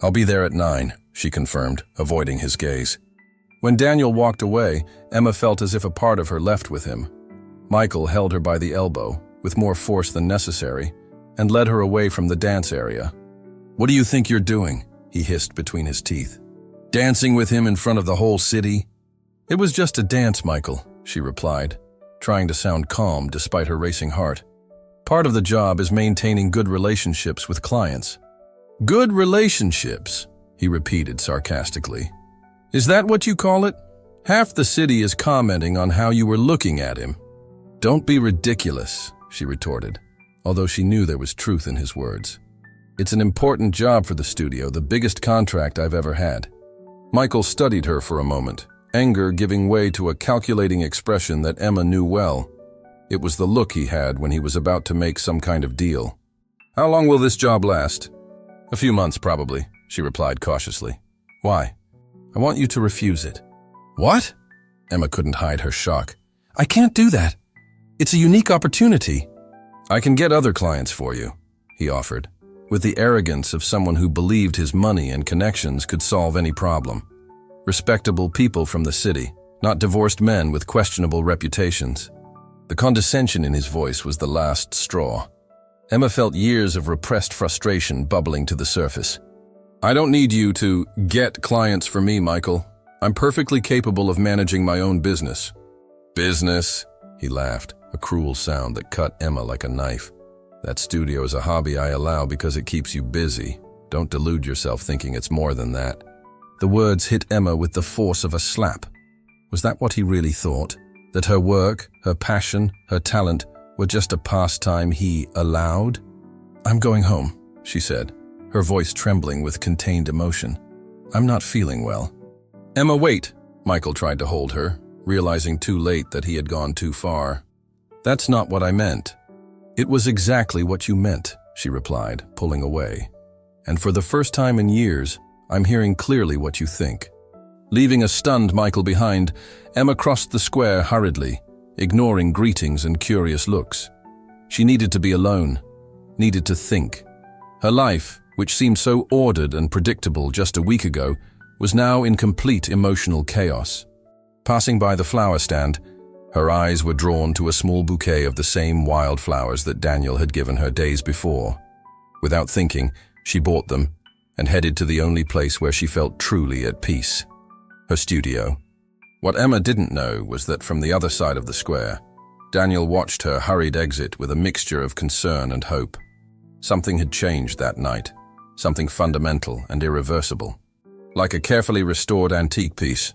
"I'll be there at 9, she confirmed, avoiding his gaze. When Daniel walked away, Emma felt as if a part of her left with him. Michael held her by the elbow, with more force than necessary, and led her away from the dance area. "What do you think you're doing?" he hissed between his teeth. "Dancing with him in front of the whole city?" "It was just a dance, Michael," she replied, trying to sound calm despite her racing heart. "Part of the job is maintaining good relationships with clients." "Good relationships," he repeated sarcastically. "Is that what you call it? Half the city is commenting on how you were looking at him." "Don't be ridiculous," she retorted, although she knew there was truth in his words. "It's an important job for the studio, the biggest contract I've ever had." Michael studied her for a moment, anger giving way to a calculating expression that Emma knew well. It was the look he had when he was about to make some kind of deal. "How long will this job last?" A few months, probably, she replied cautiously. Why? I want you to refuse it. What? Emma couldn't hide her shock. I can't do that. It's a unique opportunity. I can get other clients for you, he offered, with the arrogance of someone who believed his money and connections could solve any problem. Respectable people from the city, not divorced men with questionable reputations. The condescension in his voice was the last straw. Emma felt years of repressed frustration bubbling to the surface. I don't need you to get clients for me, Michael. I'm perfectly capable of managing my own business. Business? He laughed, a cruel sound that cut Emma like a knife. That studio is a hobby I allow because it keeps you busy. Don't delude yourself thinking it's more than that. The words hit Emma with the force of a slap. Was that what he really thought? That her work, her passion, her talent were just a pastime he allowed? I'm going home, she said, her voice trembling with contained emotion. I'm not feeling well. Emma, wait! Michael tried to hold her, realizing too late that he had gone too far. That's not what I meant. It was exactly what you meant, she replied, pulling away. And for the first time in years, I'm hearing clearly what you think. Leaving a stunned Michael behind, Emma crossed the square hurriedly, ignoring greetings and curious looks. She needed to be alone, needed to think. Her life, which seemed so ordered and predictable just a week ago, was now in complete emotional chaos. Passing by the flower stand, her eyes were drawn to a small bouquet of the same wildflowers that Daniel had given her days before. Without thinking, she bought them and headed to the only place where she felt truly at peace. Her studio. What Emma didn't know was that from the other side of the square, Daniel watched her hurried exit with a mixture of concern and hope. Something had changed that night, something fundamental and irreversible. Like a carefully restored antique piece,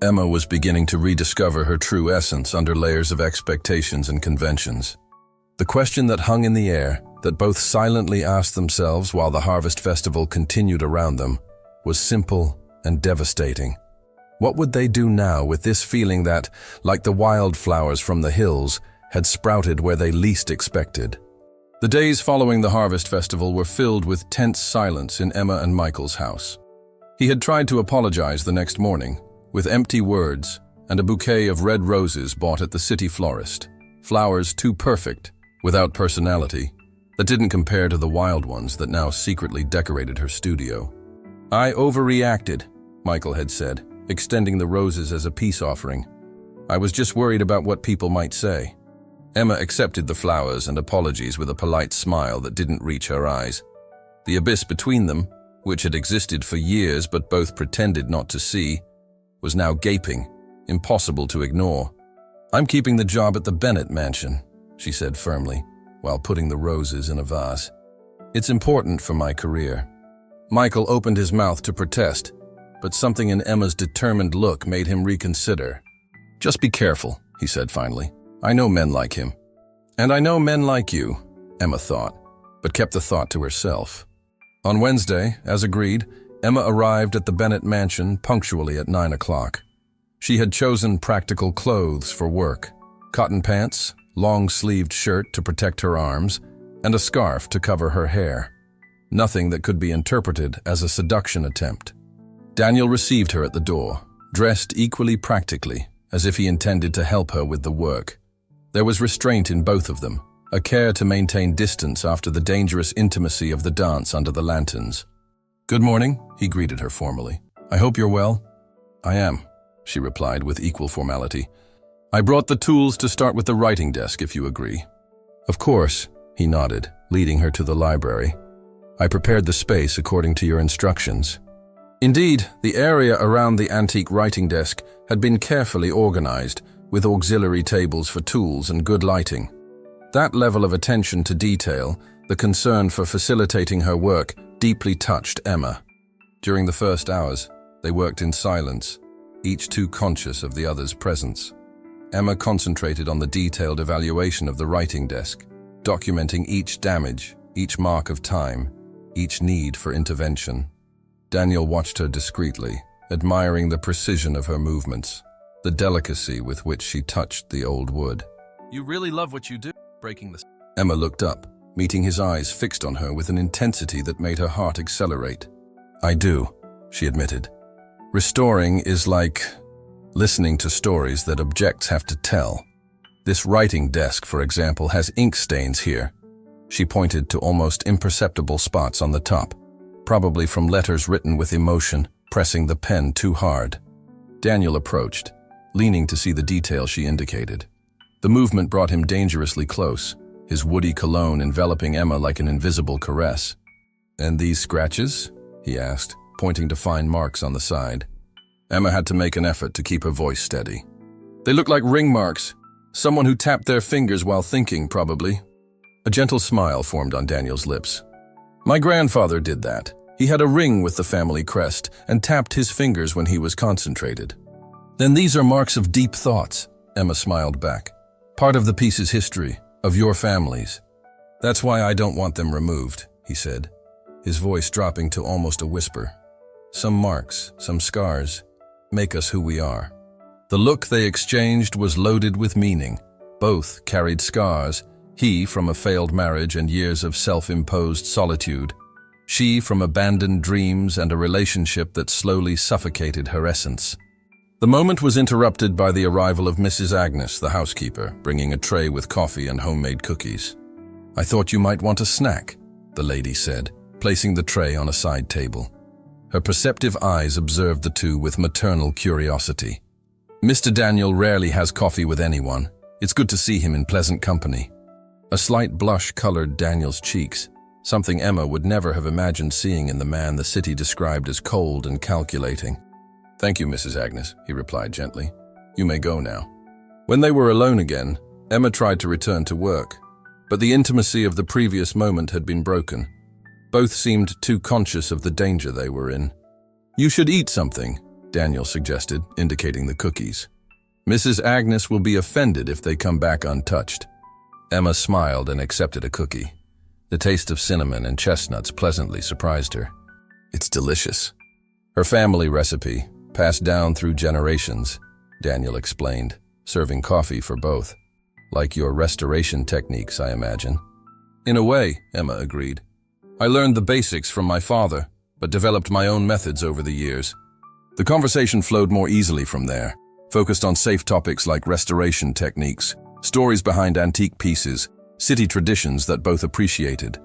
Emma was beginning to rediscover her true essence under layers of expectations and conventions. The question that hung in the air, that both silently asked themselves while the Harvest Festival continued around them, was simple and devastating. What would they do now with this feeling that, like the wildflowers from the hills, had sprouted where they least expected? The days following the Harvest Festival were filled with tense silence in Emma and Michael's house. He had tried to apologize the next morning, with empty words and a bouquet of red roses bought at the city florist, flowers too perfect, without personality, that didn't compare to the wild ones that now secretly decorated her studio. I overreacted, Michael had said, extending the roses as a peace offering. I was just worried about what people might say. Emma accepted the flowers and apologies with a polite smile that didn't reach her eyes. The abyss between them, which had existed for years but both pretended not to see, was now gaping, impossible to ignore. I'm keeping the job at the Bennett mansion, she said firmly, while putting the roses in a vase. It's important for my career. Michael opened his mouth to protest, but something in Emma's determined look made him reconsider. Just be careful, he said finally. I know men like him. And I know men like you, Emma thought, but kept the thought to herself. On Wednesday, as agreed, Emma arrived at the Bennett mansion punctually at 9 o'clock. She had chosen practical clothes for work: cotton pants, long-sleeved shirt to protect her arms, and a scarf to cover her hair. Nothing that could be interpreted as a seduction attempt. Daniel received her at the door, dressed equally practically, as if he intended to help her with the work. There was restraint in both of them, a care to maintain distance after the dangerous intimacy of the dance under the lanterns. Good morning, he greeted her formally. I hope you're well. I am, she replied with equal formality. I brought the tools to start with the writing desk, if you agree. Of course, he nodded, leading her to the library. I prepared the space according to your instructions. Indeed, the area around the antique writing desk had been carefully organized, with auxiliary tables for tools and good lighting. That level of attention to detail, the concern for facilitating her work, deeply touched Emma. During the first hours, they worked in silence, each too conscious of the other's presence. Emma concentrated on the detailed evaluation of the writing desk, documenting each damage, each mark of time, each need for intervention. Daniel watched her discreetly, admiring the precision of her movements, the delicacy with which she touched the old wood. You really love what you do, breaking the... Emma looked up, meeting his eyes fixed on her with an intensity that made her heart accelerate. "I do," she admitted. "Restoring is like listening to stories that objects have to tell. This writing desk, for example, has ink stains here." She pointed to almost imperceptible spots on the top, probably from letters written with emotion, pressing the pen too hard. Daniel approached, leaning to see the detail she indicated. The movement brought him dangerously close, his woody cologne enveloping Emma like an invisible caress. "And these scratches?" he asked, pointing to fine marks on the side. Emma had to make an effort to keep her voice steady. "They look like ring marks. Someone who tapped their fingers while thinking, probably." A gentle smile formed on Daniel's lips. "My grandfather did that. He had a ring with the family crest and tapped his fingers when he was concentrated." "Then these are marks of deep thoughts," Emma smiled back. "Part of the piece's history, of your family's. That's why I don't want them removed," he said, his voice dropping to almost a whisper. "Some marks, some scars, make us who we are." The look they exchanged was loaded with meaning. Both carried scars, he from a failed marriage and years of self-imposed solitude, she from abandoned dreams and a relationship that slowly suffocated her essence. The moment was interrupted by the arrival of Mrs. Agnes, the housekeeper, bringing a tray with coffee and homemade cookies. "I thought you might want a snack," the lady said, placing the tray on a side table. Her perceptive eyes observed the two with maternal curiosity. "Mr. Daniel rarely has coffee with anyone. It's good to see him in pleasant company." A slight blush colored Daniel's cheeks, something Emma would never have imagined seeing in the man the city described as cold and calculating. "Thank you, Mrs. Agnes," he replied gently. "You may go now." When they were alone again, Emma tried to return to work, but the intimacy of the previous moment had been broken. Both seemed too conscious of the danger they were in. "You should eat something," Daniel suggested, indicating the cookies. "Mrs. Agnes will be offended if they come back untouched." Emma smiled and accepted a cookie. The taste of cinnamon and chestnuts pleasantly surprised her. "It's delicious." "Her family recipe, passed down through generations," Daniel explained, serving coffee for both. "Like your restoration techniques, I imagine." "In a way," Emma agreed. "I learned the basics from my father, but developed my own methods over the years." The conversation flowed more easily from there, focused on safe topics like restoration techniques, stories behind antique pieces, city traditions that both appreciated.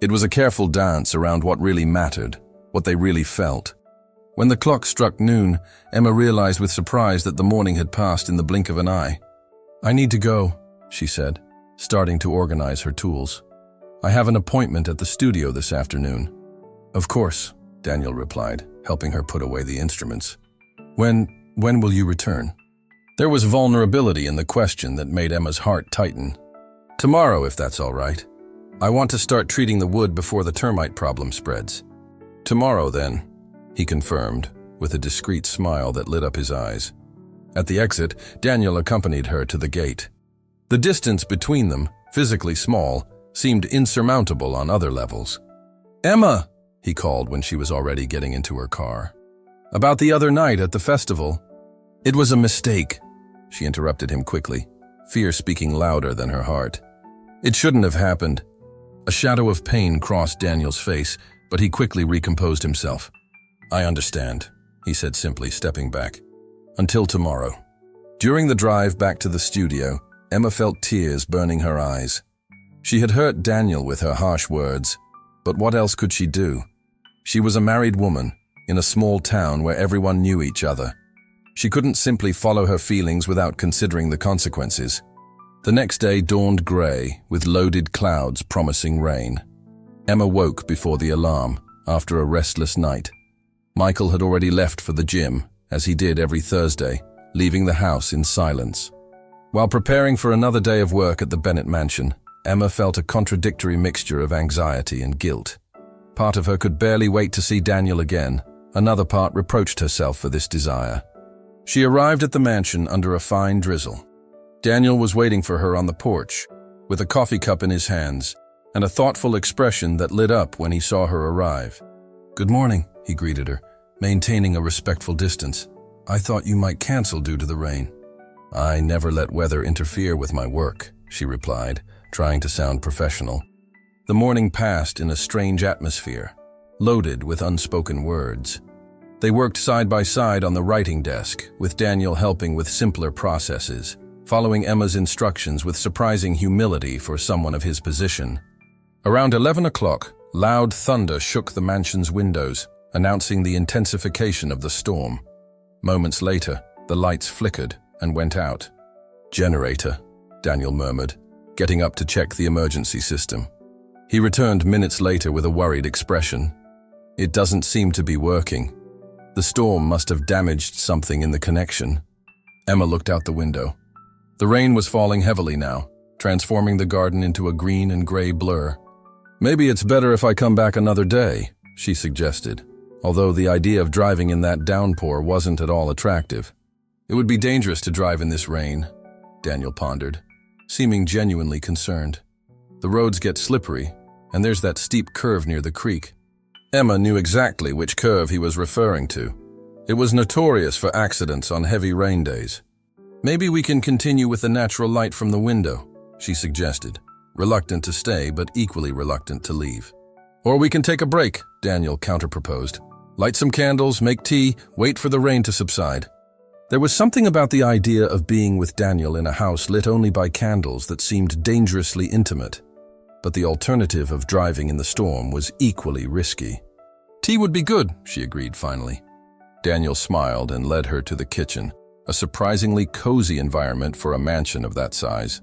It was a careful dance around what really mattered, what they really felt. When the clock struck noon, Emma realized with surprise that the morning had passed in the blink of an eye. "I need to go," she said, starting to organize her tools. "I have an appointment at the studio this afternoon." "Of course," Daniel replied, helping her put away the instruments. When will you return?" There was vulnerability in the question that made Emma's heart tighten. "Tomorrow, if that's all right. I want to start treating the wood before the termite problem spreads." "Tomorrow, then," he confirmed, with a discreet smile that lit up his eyes. At the exit, Daniel accompanied her to the gate. The distance between them, physically small, seemed insurmountable on other levels. "Emma!" he called when she was already getting into her car. "About the other night at the festival." "It was a mistake," she interrupted him quickly, fear speaking louder than her heart. "It shouldn't have happened." A shadow of pain crossed Daniel's face, but he quickly recomposed himself. "I understand," he said simply, stepping back. "Until tomorrow." During the drive back to the studio, Emma felt tears burning her eyes. She had hurt Daniel with her harsh words, but what else could she do? She was a married woman, in a small town where everyone knew each other. She couldn't simply follow her feelings without considering the consequences. The next day dawned gray, with loaded clouds promising rain. Emma woke before the alarm, after a restless night. Michael had already left for the gym, as he did every Thursday, leaving the house in silence. While preparing for another day of work at the Bennett mansion, Emma felt a contradictory mixture of anxiety and guilt. Part of her could barely wait to see Daniel again. Another part reproached herself for this desire. She arrived at the mansion under a fine drizzle. Daniel was waiting for her on the porch, with a coffee cup in his hands, and a thoughtful expression that lit up when he saw her arrive. "Good morning," he greeted her, maintaining a respectful distance. "I thought you might cancel due to the rain." "I never let weather interfere with my work," she replied, trying to sound professional. The morning passed in a strange atmosphere, loaded with unspoken words. They worked side by side on the writing desk, with Daniel helping with simpler processes, following Emma's instructions with surprising humility for someone of his position. Around 11 o'clock, loud thunder shook the mansion's windows, announcing the intensification of the storm. Moments later, the lights flickered and went out. "Generator," Daniel murmured, getting up to check the emergency system. He returned minutes later with a worried expression. "It doesn't seem to be working. The storm must have damaged something in the connection." Emma looked out the window. The rain was falling heavily now, transforming the garden into a green and gray blur. "Maybe it's better if I come back another day," she suggested, although the idea of driving in that downpour wasn't at all attractive. "It would be dangerous to drive in this rain," Daniel pondered, seeming genuinely concerned. "The roads get slippery, and there's that steep curve near the creek." Emma knew exactly which curve he was referring to. It was notorious for accidents on heavy rain days. "Maybe we can continue with the natural light from the window," she suggested, reluctant to stay but equally reluctant to leave. "Or we can take a break," Daniel counterproposed. "Light some candles, make tea, wait for the rain to subside." There was something about the idea of being with Daniel in a house lit only by candles that seemed dangerously intimate. But the alternative of driving in the storm was equally risky. "Tea would be good," she agreed finally. Daniel smiled and led her to the kitchen, a surprisingly cozy environment for a mansion of that size.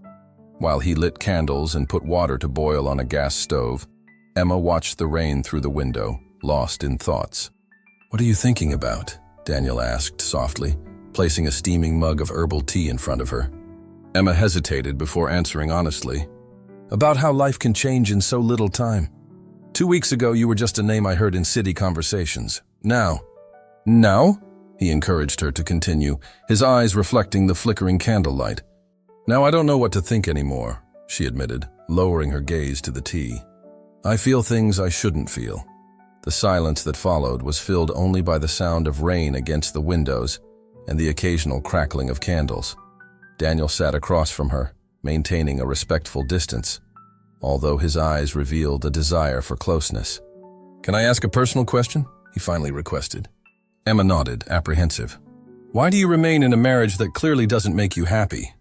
While he lit candles and put water to boil on a gas stove, Emma watched the rain through the window, lost in thoughts. "What are you thinking about?" Daniel asked softly, placing a steaming mug of herbal tea in front of her. Emma hesitated before answering honestly. "About how life can change in so little time. 2 weeks ago, you were just a name I heard in city conversations. Now?" "Now?" he encouraged her to continue, his eyes reflecting the flickering candlelight. "Now I don't know what to think anymore," she admitted, lowering her gaze to the tea. "I feel things I shouldn't feel." The silence that followed was filled only by the sound of rain against the windows and the occasional crackling of candles. Daniel sat across from her, maintaining a respectful distance, although his eyes revealed a desire for closeness. "Can I ask a personal question?" he finally requested. Emma nodded, apprehensive. "Why do you remain in a marriage that clearly doesn't make you happy?"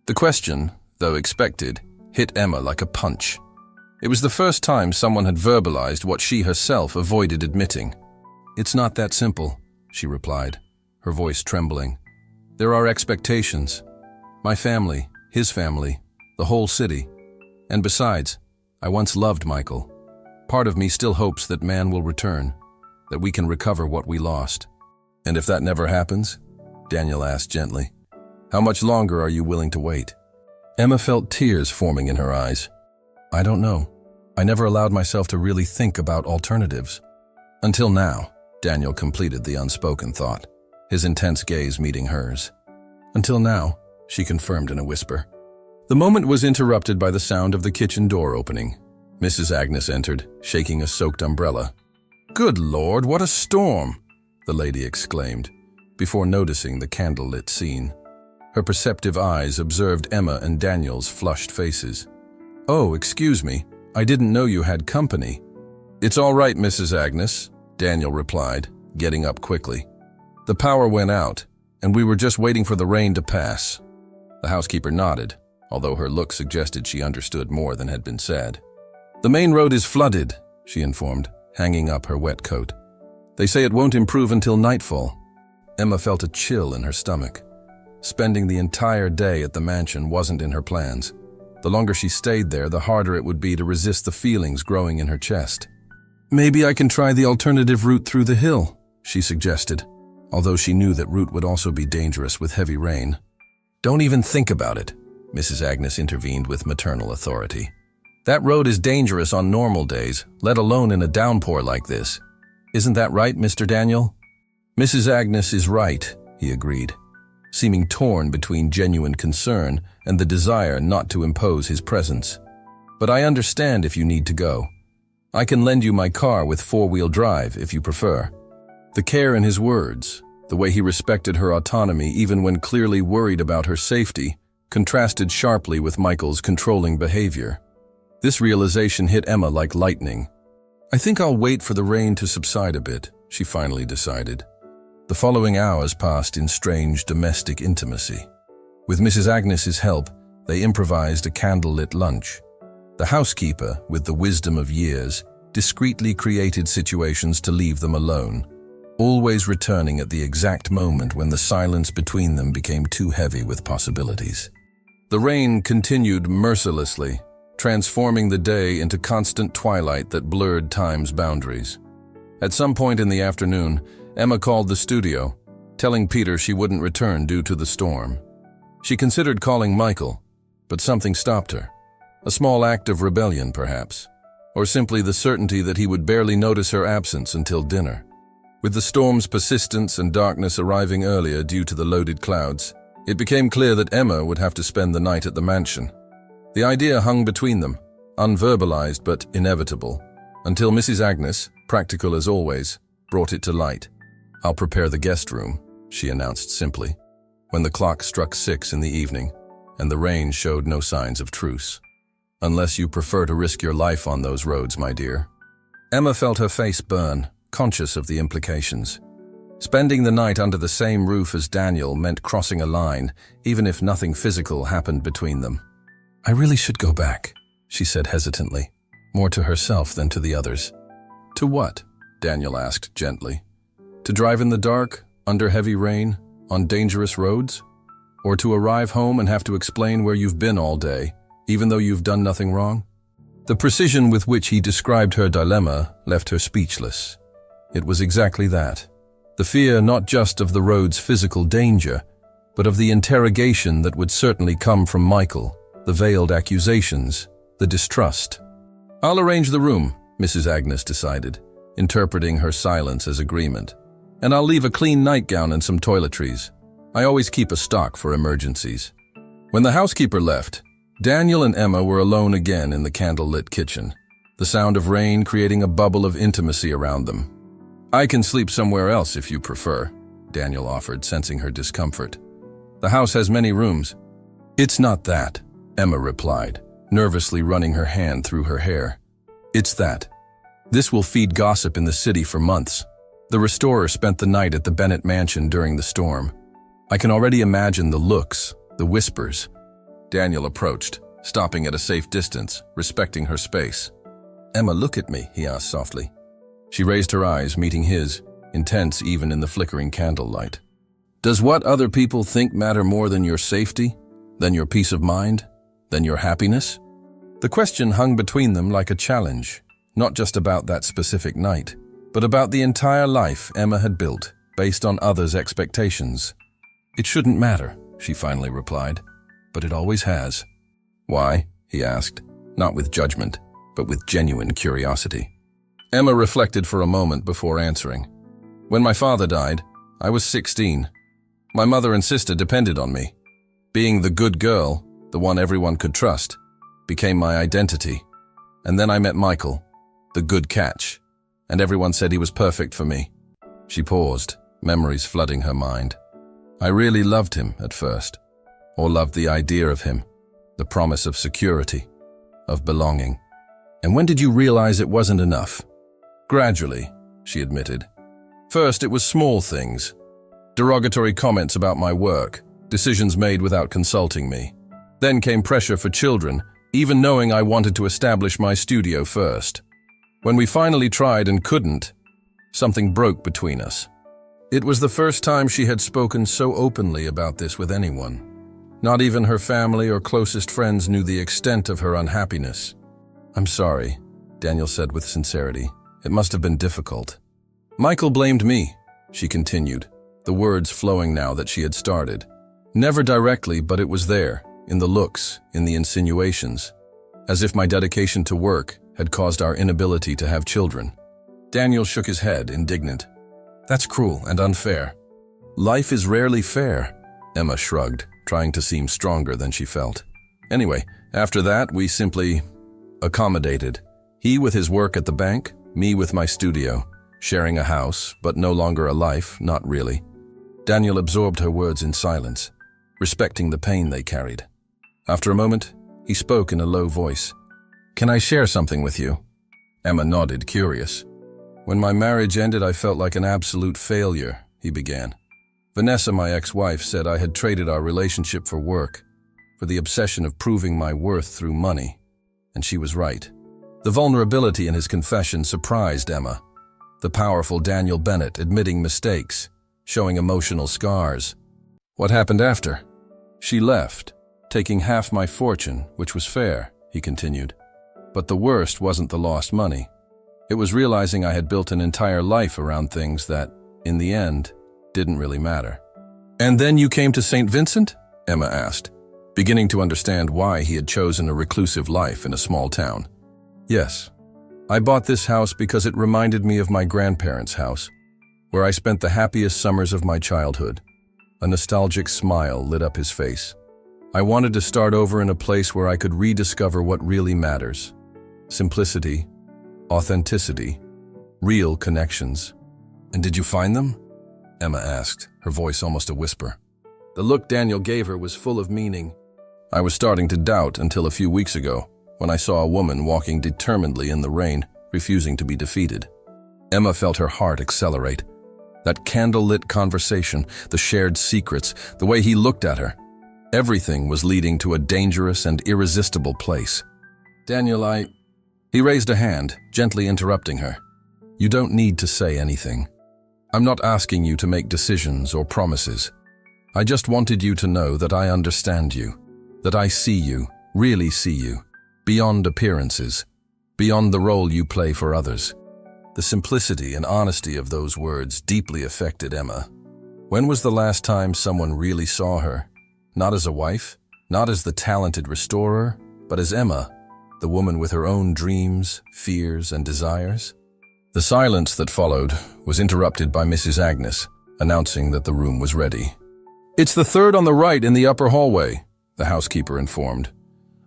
The question, though expected, hit Emma like a punch. It was the first time someone had verbalized what she herself avoided admitting. "It's not that simple," she replied, her voice trembling. "There are expectations. My family, his family, the whole city. And besides, I once loved Michael. Part of me still hopes that man will return, that we can recover what we lost." "And if that never happens?" Daniel asked gently. "How much longer are you willing to wait?" Emma felt tears forming in her eyes. "I don't know. I never allowed myself to really think about alternatives." "Until now," Daniel completed the unspoken thought, his intense gaze meeting hers. "Until now," she confirmed in a whisper. The moment was interrupted by the sound of the kitchen door opening. Mrs. Agnes entered, shaking a soaked umbrella. "Good Lord, what a storm!" the lady exclaimed, before noticing the candlelit scene. Her perceptive eyes observed Emma and Daniel's flushed faces. "Oh, excuse me, I didn't know you had company." "It's all right, Mrs. Agnes," Daniel replied, getting up quickly. "The power went out, and we were just waiting for the rain to pass." The housekeeper nodded, although her look suggested she understood more than had been said. "The main road is flooded," she informed, hanging up her wet coat. "They say it won't improve until nightfall." Emma felt a chill in her stomach. Spending the entire day at the mansion wasn't in her plans. The longer she stayed there, the harder it would be to resist the feelings growing in her chest. "Maybe I can try the alternative route through the hill," she suggested, although she knew that route would also be dangerous with heavy rain. "Don't even think about it," Mrs. Agnes intervened with maternal authority. "That road is dangerous on normal days, let alone in a downpour like this. Isn't that right, Mr. Daniel?" "Mrs. Agnes is right," he agreed, seeming torn between genuine concern and the desire not to impose his presence. "But I understand if you need to go. I can lend you my car with four-wheel drive if you prefer." The care in his words, the way he respected her autonomy even when clearly worried about her safety, contrasted sharply with Michael's controlling behavior. This realization hit Emma like lightning. "I think I'll wait for the rain to subside a bit," she finally decided. The following hours passed in strange domestic intimacy. With Mrs. Agnes's help, they improvised a candlelit lunch. The housekeeper, with the wisdom of years, discreetly created situations to leave them alone, always returning at the exact moment when the silence between them became too heavy with possibilities. The rain continued mercilessly, transforming the day into constant twilight that blurred time's boundaries. At some point in the afternoon, Emma called the studio, telling Peter she wouldn't return due to the storm. She considered calling Michael, but something stopped her. A small act of rebellion, perhaps, or simply the certainty that he would barely notice her absence until dinner. With the storm's persistence and darkness arriving earlier due to the loaded clouds, it became clear that Emma would have to spend the night at the mansion. The idea hung between them, unverbalized but inevitable, until Mrs. Agnes, practical as always, brought it to light. "I'll prepare the guest room," she announced simply, when the clock struck 6 in the evening, and the rain showed no signs of truce. "Unless you prefer to risk your life on those roads, my dear." Emma felt her face burn, conscious of the implications. Spending the night under the same roof as Daniel meant crossing a line, even if nothing physical happened between them. "I really should go back," she said hesitantly, more to herself than to the others. "To what?" Daniel asked gently. "To drive in the dark, under heavy rain, on dangerous roads? Or to arrive home and have to explain where you've been all day, even though you've done nothing wrong?" The precision with which he described her dilemma left her speechless. It was exactly that. The fear not just of the road's physical danger, but of the interrogation that would certainly come from Michael, the veiled accusations, the distrust. "I'll arrange the room," Mrs. Agnes decided, interpreting her silence as agreement. "And I'll leave a clean nightgown and some toiletries. I always keep a stock for emergencies." When the housekeeper left, Daniel and Emma were alone again in the candle-lit kitchen, the sound of rain creating a bubble of intimacy around them. "I can sleep somewhere else if you prefer," Daniel offered, sensing her discomfort. "The house has many rooms." "It's not that," Emma replied, nervously running her hand through her hair. "It's that. This will feed gossip in the city for months. The restorer spent the night at the Bennett mansion during the storm. I can already imagine the looks, the whispers." Daniel approached, stopping at a safe distance, respecting her space. "Emma, look at me," he asked softly. She raised her eyes, meeting his, intense even in the flickering candlelight. "Does what other people think matter more than your safety, than your peace of mind, than your happiness?" The question hung between them like a challenge, not just about that specific night, but about the entire life Emma had built, based on others' expectations. "It shouldn't matter," she finally replied, "but it always has." "Why?" he asked, not with judgment, but with genuine curiosity. Emma reflected for a moment before answering. "When my father died, I was 16. My mother and sister depended on me. Being the good girl, the one everyone could trust, became my identity. And then I met Michael, the good catch, and everyone said he was perfect for me." She paused, memories flooding her mind. "I really loved him at first, or loved the idea of him, the promise of security, of belonging." "And when did you realize it wasn't enough?" "Gradually," she admitted. "First, it was small things. Derogatory comments about my work, decisions made without consulting me. Then came pressure for children, even knowing I wanted to establish my studio first. When we finally tried and couldn't, something broke between us. It was the first time she had spoken so openly about this with anyone. Not even her family or closest friends knew the extent of her unhappiness. "I'm sorry," Daniel said with sincerity. "It must have been difficult." "Michael blamed me," she continued, the words flowing now that she had started. "Never directly, but it was there, in the looks, in the insinuations. As if my dedication to work had caused our inability to have children." Daniel shook his head, indignant. "That's cruel and unfair." "Life is rarely fair," Emma shrugged, trying to seem stronger than she felt. "Anyway, after that, we simply accommodated. He with his work at the bank, me with my studio, sharing a house, but no longer a life, not really." Daniel absorbed her words in silence, respecting the pain they carried. After a moment, he spoke in a low voice. Can I share something with you? Emma nodded, curious. When my marriage ended, I felt like an absolute failure, he began. Vanessa, my ex-wife, said I had traded our relationship for work, for the obsession of proving my worth through money. And she was right. The vulnerability in his confession surprised Emma. The powerful Daniel Bennett admitting mistakes, showing emotional scars. What happened after? She left, taking half my fortune, which was fair, he continued. But the worst wasn't the lost money. It was realizing I had built an entire life around things that, in the end, didn't really matter. And then you came to St. Vincent? Emma asked, beginning to understand why he had chosen a reclusive life in a small town. Yes. I bought this house because it reminded me of my grandparents' house, where I spent the happiest summers of my childhood. A nostalgic smile lit up his face. I wanted to start over in a place where I could rediscover what really matters. Simplicity, authenticity, real connections. And did you find them? Emma asked, her voice almost a whisper. The look Daniel gave her was full of meaning. I was starting to doubt until a few weeks ago, when I saw a woman walking determinedly in the rain, refusing to be defeated. Emma felt her heart accelerate. That candle-lit conversation, the shared secrets, the way he looked at her. Everything was leading to a dangerous and irresistible place. Daniel, He raised a hand, gently interrupting her. You don't need to say anything. I'm not asking you to make decisions or promises. I just wanted you to know that I understand you, that I see you, really see you, beyond appearances, beyond the role you play for others. The simplicity and honesty of those words deeply affected Emma. When was the last time someone really saw her? Not as a wife, not as the talented restorer, but as Emma, the woman with her own dreams, fears, and desires? The silence that followed was interrupted by Mrs. Agnes, announcing that the room was ready. It's the third on the right in the upper hallway, the housekeeper informed.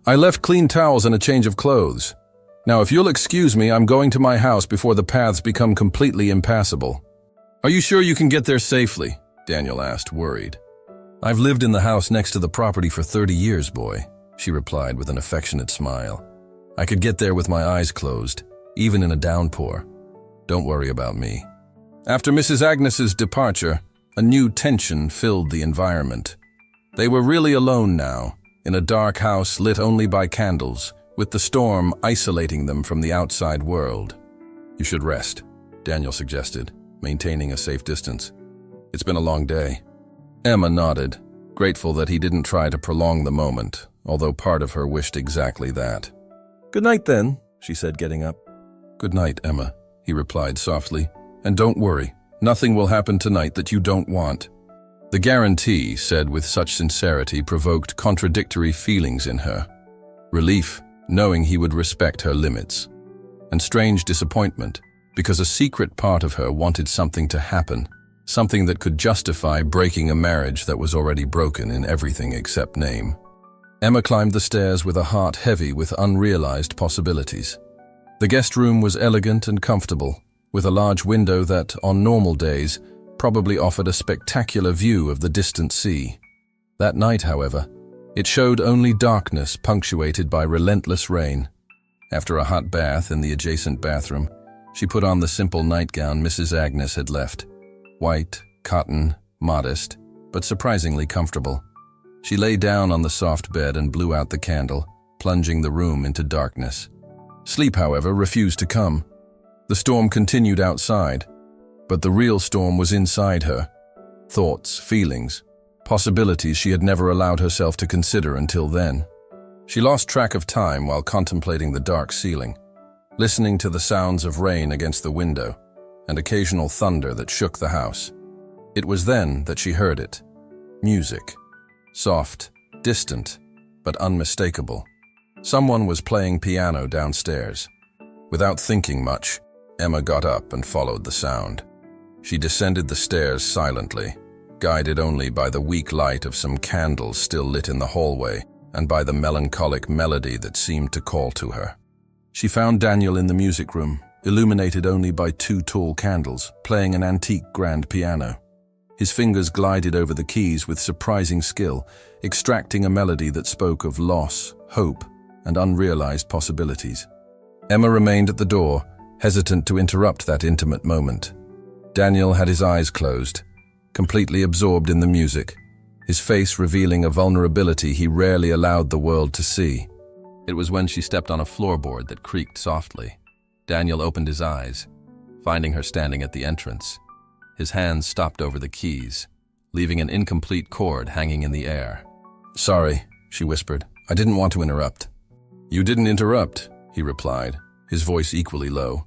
I left clean towels and a change of clothes. Now, if you'll excuse me, I'm going to my house before the paths become completely impassable. Are you sure you can get there safely? Daniel asked, worried. I've lived in the house next to the property for 30 years, boy, she replied with an affectionate smile. I could get there with my eyes closed, even in a downpour. Don't worry about me. After Mrs. Agnes's departure, a new tension filled the environment. They were really alone now, in a dark house lit only by candles, with the storm isolating them from the outside world. You should rest, Daniel suggested, maintaining a safe distance. It's been a long day. Emma nodded, grateful that he didn't try to prolong the moment, although part of her wished exactly that. Good night then, she said, getting up. Good night, Emma, he replied softly. And don't worry, nothing will happen tonight that you don't want. The guarantee, said with such sincerity, provoked contradictory feelings in her. Relief, knowing he would respect her limits. And strange disappointment, because a secret part of her wanted something to happen, something that could justify breaking a marriage that was already broken in everything except name. Emma climbed the stairs with a heart heavy with unrealized possibilities. The guest room was elegant and comfortable, with a large window that, on normal days, probably offered a spectacular view of the distant sea. That night, however, it showed only darkness punctuated by relentless rain. After a hot bath in the adjacent bathroom, she put on the simple nightgown Mrs. Agnes had left. White, cotton, modest, but surprisingly comfortable. She lay down on the soft bed and blew out the candle, plunging the room into darkness. Sleep, however, refused to come. The storm continued outside, but the real storm was inside her. Thoughts, feelings, possibilities she had never allowed herself to consider until then. She lost track of time while contemplating the dark ceiling, listening to the sounds of rain against the window and occasional thunder that shook the house. It was then that she heard it. Music. Soft, distant, but unmistakable. Someone was playing piano downstairs. Without thinking much, Emma got up and followed the sound. She descended the stairs silently, guided only by the weak light of some candles still lit in the hallway and by the melancholic melody that seemed to call to her. She found Daniel in the music room, illuminated only by 2 tall candles, playing an antique grand piano. His fingers glided over the keys with surprising skill, extracting a melody that spoke of loss, hope, and unrealized possibilities. Emma remained at the door, hesitant to interrupt that intimate moment. Daniel had his eyes closed, completely absorbed in the music, his face revealing a vulnerability he rarely allowed the world to see. It was when she stepped on a floorboard that creaked softly. Daniel opened his eyes, finding her standing at the entrance. His hands stopped over the keys, leaving an incomplete cord hanging in the air. "Sorry," she whispered. "I didn't want to interrupt." "You didn't interrupt," he replied, his voice equally low.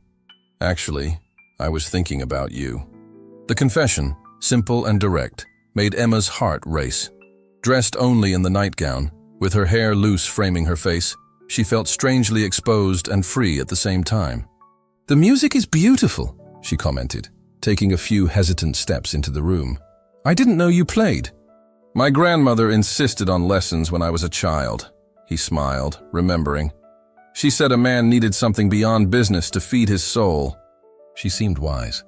"Actually, I was thinking about you." The confession, simple and direct, made Emma's heart race. Dressed only in the nightgown, with her hair loose framing her face, she felt strangely exposed and free at the same time. "The music is beautiful," she commented, taking a few hesitant steps into the room. "I didn't know you played." "My grandmother insisted on lessons when I was a child," he smiled, remembering. "She said a man needed something beyond business to feed his soul." She seemed wise.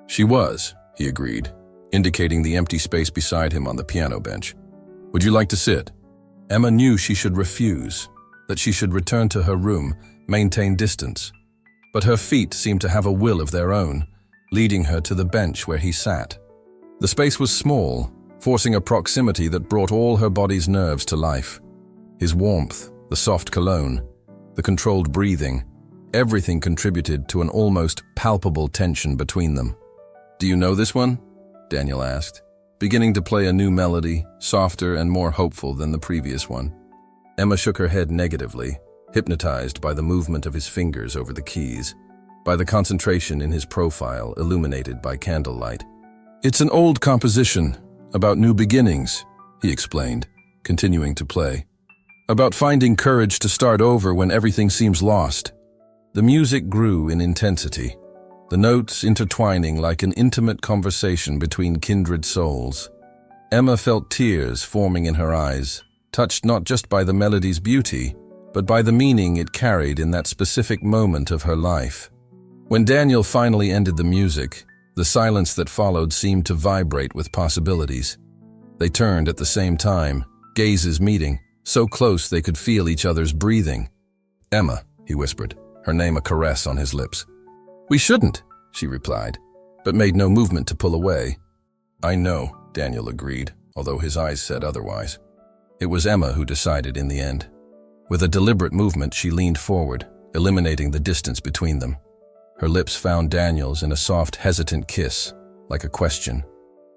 "She was," he agreed, indicating the empty space beside him on the piano bench. "Would you like to sit?" Emma knew she should refuse, that she should return to her room, maintain distance. But her feet seemed to have a will of their own, leading her to the bench where he sat. The space was small, forcing a proximity that brought all her body's nerves to life. His warmth, the soft cologne, the controlled breathing, everything contributed to an almost palpable tension between them. "Do you know this one?" Daniel asked, beginning to play a new melody, softer and more hopeful than the previous one. Emma shook her head negatively, hypnotized by the movement of his fingers over the keys, by the concentration in his profile illuminated by candlelight. "It's an old composition, about new beginnings," he explained, continuing to play. "About finding courage to start over when everything seems lost." The music grew in intensity, the notes intertwining like an intimate conversation between kindred souls. Emma felt tears forming in her eyes, touched not just by the melody's beauty, but by the meaning it carried in that specific moment of her life. When Daniel finally ended the music, the silence that followed seemed to vibrate with possibilities. They turned at the same time, gazes meeting, so close they could feel each other's breathing. "Emma," he whispered, her name a caress on his lips. "We shouldn't," she replied, but made no movement to pull away. "I know," Daniel agreed, although his eyes said otherwise. It was Emma who decided in the end. With a deliberate movement, she leaned forward, eliminating the distance between them. Her lips found Daniel's in a soft, hesitant kiss, like a question.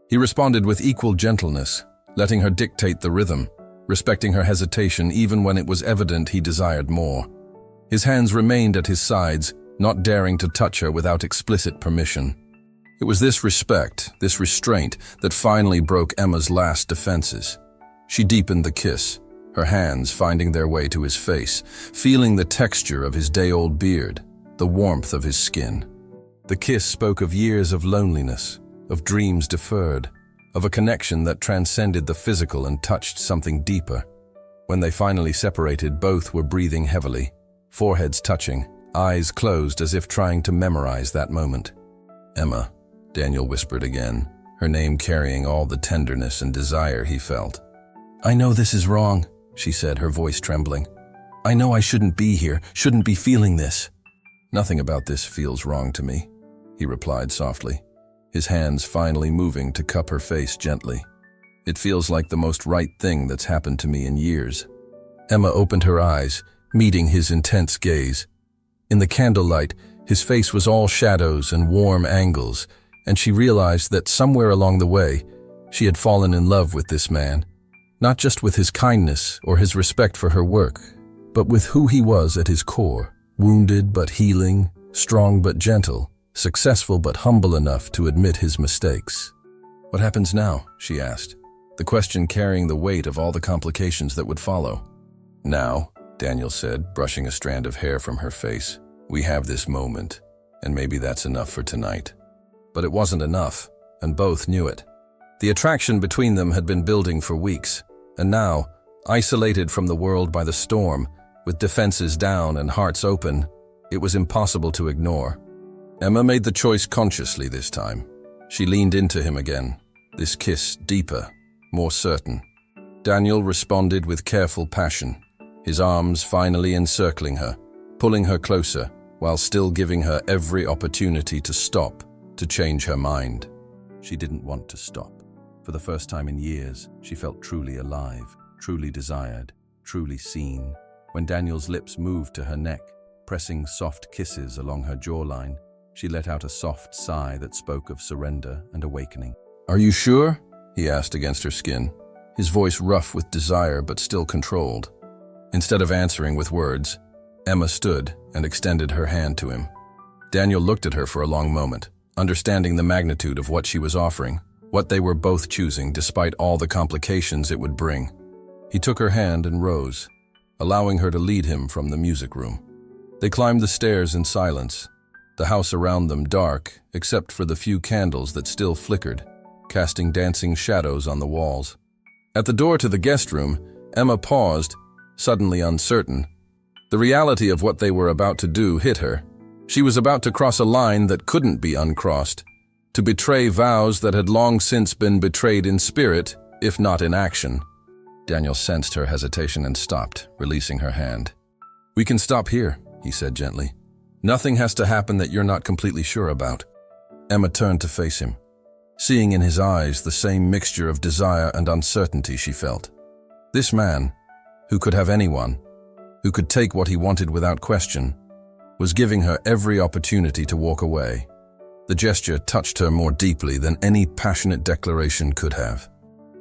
He responded with equal gentleness, letting her dictate the rhythm, respecting her hesitation even when it was evident he desired more. His hands remained at his sides, not daring to touch her without explicit permission. It was this respect, this restraint, that finally broke Emma's last defenses. She deepened the kiss, her hands finding their way to his face, feeling the texture of his day-old beard, the warmth of his skin. The kiss spoke of years of loneliness, of dreams deferred, of a connection that transcended the physical and touched something deeper. When they finally separated, both were breathing heavily, foreheads touching, eyes closed as if trying to memorize that moment. "Emma," Daniel whispered again, her name carrying all the tenderness and desire he felt. "I know this is wrong," she said, her voice trembling. "I know I shouldn't be here, shouldn't be feeling this." "Nothing about this feels wrong to me," he replied softly, his hands finally moving to cup her face gently. "It feels like the most right thing that's happened to me in years." Emma opened her eyes, meeting his intense gaze. In the candlelight, his face was all shadows and warm angles, and she realized that somewhere along the way, she had fallen in love with this man, not just with his kindness or his respect for her work, but with who he was at his core, wounded but healing, strong but gentle, successful but humble enough to admit his mistakes. "What happens now?" she asked, the question carrying the weight of all the complications that would follow. "Now," Daniel said, brushing a strand of hair from her face, "we have this moment, and maybe that's enough for tonight." But it wasn't enough, and both knew it. The attraction between them had been building for weeks, and now, isolated from the world by the storm, with defenses down and hearts open, it was impossible to ignore. Emma made the choice consciously this time. She leaned into him again, this kiss deeper, more certain. Daniel responded with careful passion, his arms finally encircling her, pulling her closer, while still giving her every opportunity to stop, to change her mind. She didn't want to stop. For the first time in years, she felt truly alive, truly desired, truly seen. When Daniel's lips moved to her neck, pressing soft kisses along her jawline, she let out a soft sigh that spoke of surrender and awakening. "Are you sure?" he asked against her skin, his voice rough with desire but still controlled. Instead of answering with words, Emma stood and extended her hand to him. Daniel looked at her for a long moment, understanding the magnitude of what she was offering, what they were both choosing despite all the complications it would bring. He took her hand and rose, allowing her to lead him from the music room. They climbed the stairs in silence, the house around them dark except for the few candles that still flickered, casting dancing shadows on the walls. At the door to the guest room, Emma paused, suddenly uncertain. The reality of what they were about to do hit her. She was about to cross a line that couldn't be uncrossed, to betray vows that had long since been betrayed in spirit, if not in action. Daniel sensed her hesitation and stopped, releasing her hand. "We can stop here," he said gently. "Nothing has to happen that you're not completely sure about." Emma turned to face him, seeing in his eyes the same mixture of desire and uncertainty she felt. This man, who could have anyone, who could take what he wanted without question, was giving her every opportunity to walk away. The gesture touched her more deeply than any passionate declaration could have.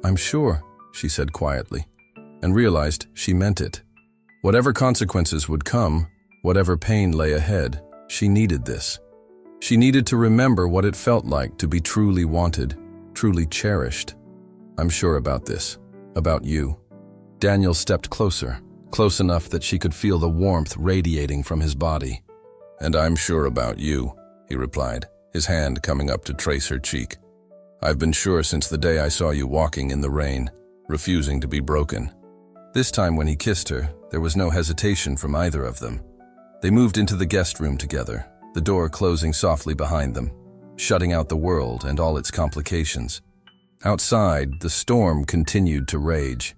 "I'm sure," she said quietly, and realized she meant it. Whatever consequences would come, whatever pain lay ahead, she needed this. She needed to remember what it felt like to be truly wanted, truly cherished. "I'm sure about this, about you." Daniel stepped closer, close enough that she could feel the warmth radiating from his body. "And I'm sure about you," he replied, his hand coming up to trace her cheek. "I've been sure since the day I saw you walking in the rain, refusing to be broken." This time when he kissed her, there was no hesitation from either of them. They moved into the guest room together, the door closing softly behind them, shutting out the world and all its complications. Outside, the storm continued to rage.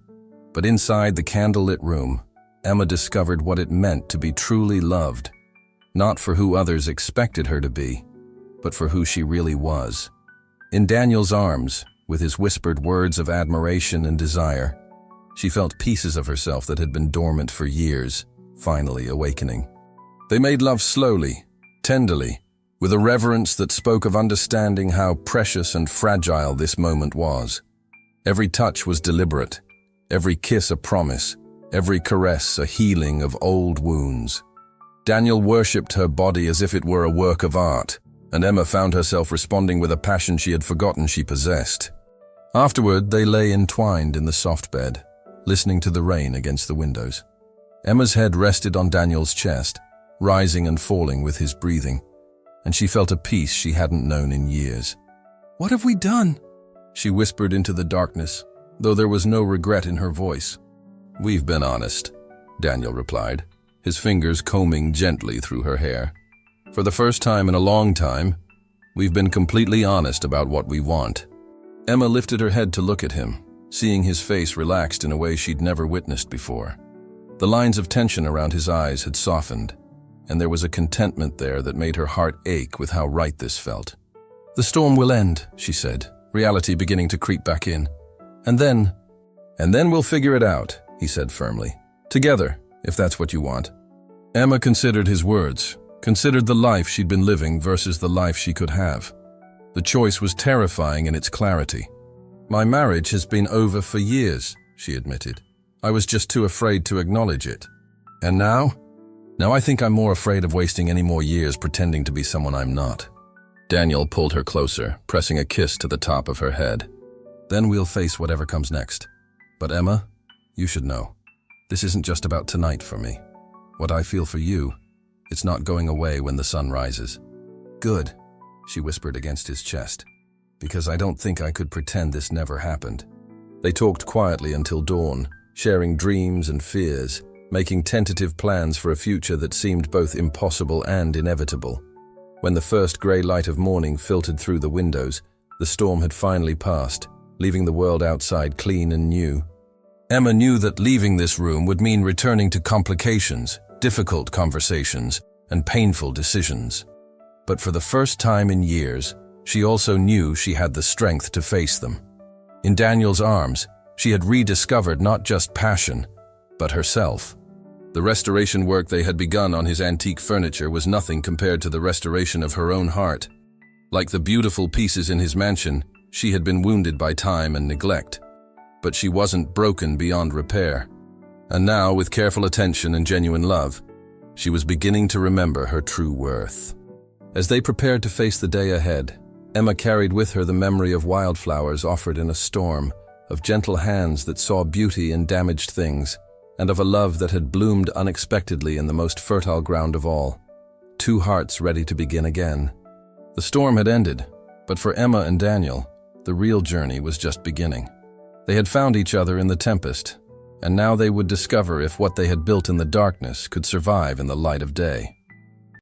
But inside the candlelit room, Emma discovered what it meant to be truly loved, not for who others expected her to be, but for who she really was. In Daniel's arms, with his whispered words of admiration and desire, she felt pieces of herself that had been dormant for years, finally awakening. They made love slowly, tenderly, with a reverence that spoke of understanding how precious and fragile this moment was. Every touch was deliberate, every kiss a promise, every caress a healing of old wounds. Daniel worshipped her body as if it were a work of art, and Emma found herself responding with a passion she had forgotten she possessed. Afterward, they lay entwined in the soft bed, listening to the rain against the windows. Emma's head rested on Daniel's chest, rising and falling with his breathing, and she felt a peace she hadn't known in years. "What have we done?" she whispered into the darkness, though there was no regret in her voice. "We've been honest," Daniel replied, his fingers combing gently through her hair. "For the first time in a long time, we've been completely honest about what we want." Emma lifted her head to look at him, seeing his face relaxed in a way she'd never witnessed before. The lines of tension around his eyes had softened, and there was a contentment there that made her heart ache with how right this felt. "The storm will end," she said, reality beginning to creep back in. And then we'll figure it out," he said firmly. "Together, if that's what you want." Emma considered his words, considered the life she'd been living versus the life she could have. The choice was terrifying in its clarity. "My marriage has been over for years," she admitted. "I was just too afraid to acknowledge it. And now? Now I think I'm more afraid of wasting any more years pretending to be someone I'm not." Daniel pulled her closer, pressing a kiss to the top of her head. "Then we'll face whatever comes next. But Emma, you should know, this isn't just about tonight for me. What I feel for you, it's not going away when the sun rises." "Good," she whispered against his chest, "because I don't think I could pretend this never happened." They talked quietly until dawn, sharing dreams and fears, making tentative plans for a future that seemed both impossible and inevitable. When the first grey light of morning filtered through the windows, the storm had finally passed, leaving the world outside clean and new. Emma knew that leaving this room would mean returning to complications, difficult conversations, and painful decisions. But for the first time in years, she also knew she had the strength to face them. In Daniel's arms, she had rediscovered not just passion, but herself. The restoration work they had begun on his antique furniture was nothing compared to the restoration of her own heart. Like the beautiful pieces in his mansion, she had been wounded by time and neglect. But she wasn't broken beyond repair. And now, with careful attention and genuine love, she was beginning to remember her true worth. As they prepared to face the day ahead, Emma carried with her the memory of wildflowers offered in a storm, of gentle hands that saw beauty in damaged things, and of a love that had bloomed unexpectedly in the most fertile ground of all. Two hearts ready to begin again. The storm had ended, but for Emma and Daniel, the real journey was just beginning. They had found each other in the tempest, and now they would discover if what they had built in the darkness could survive in the light of day.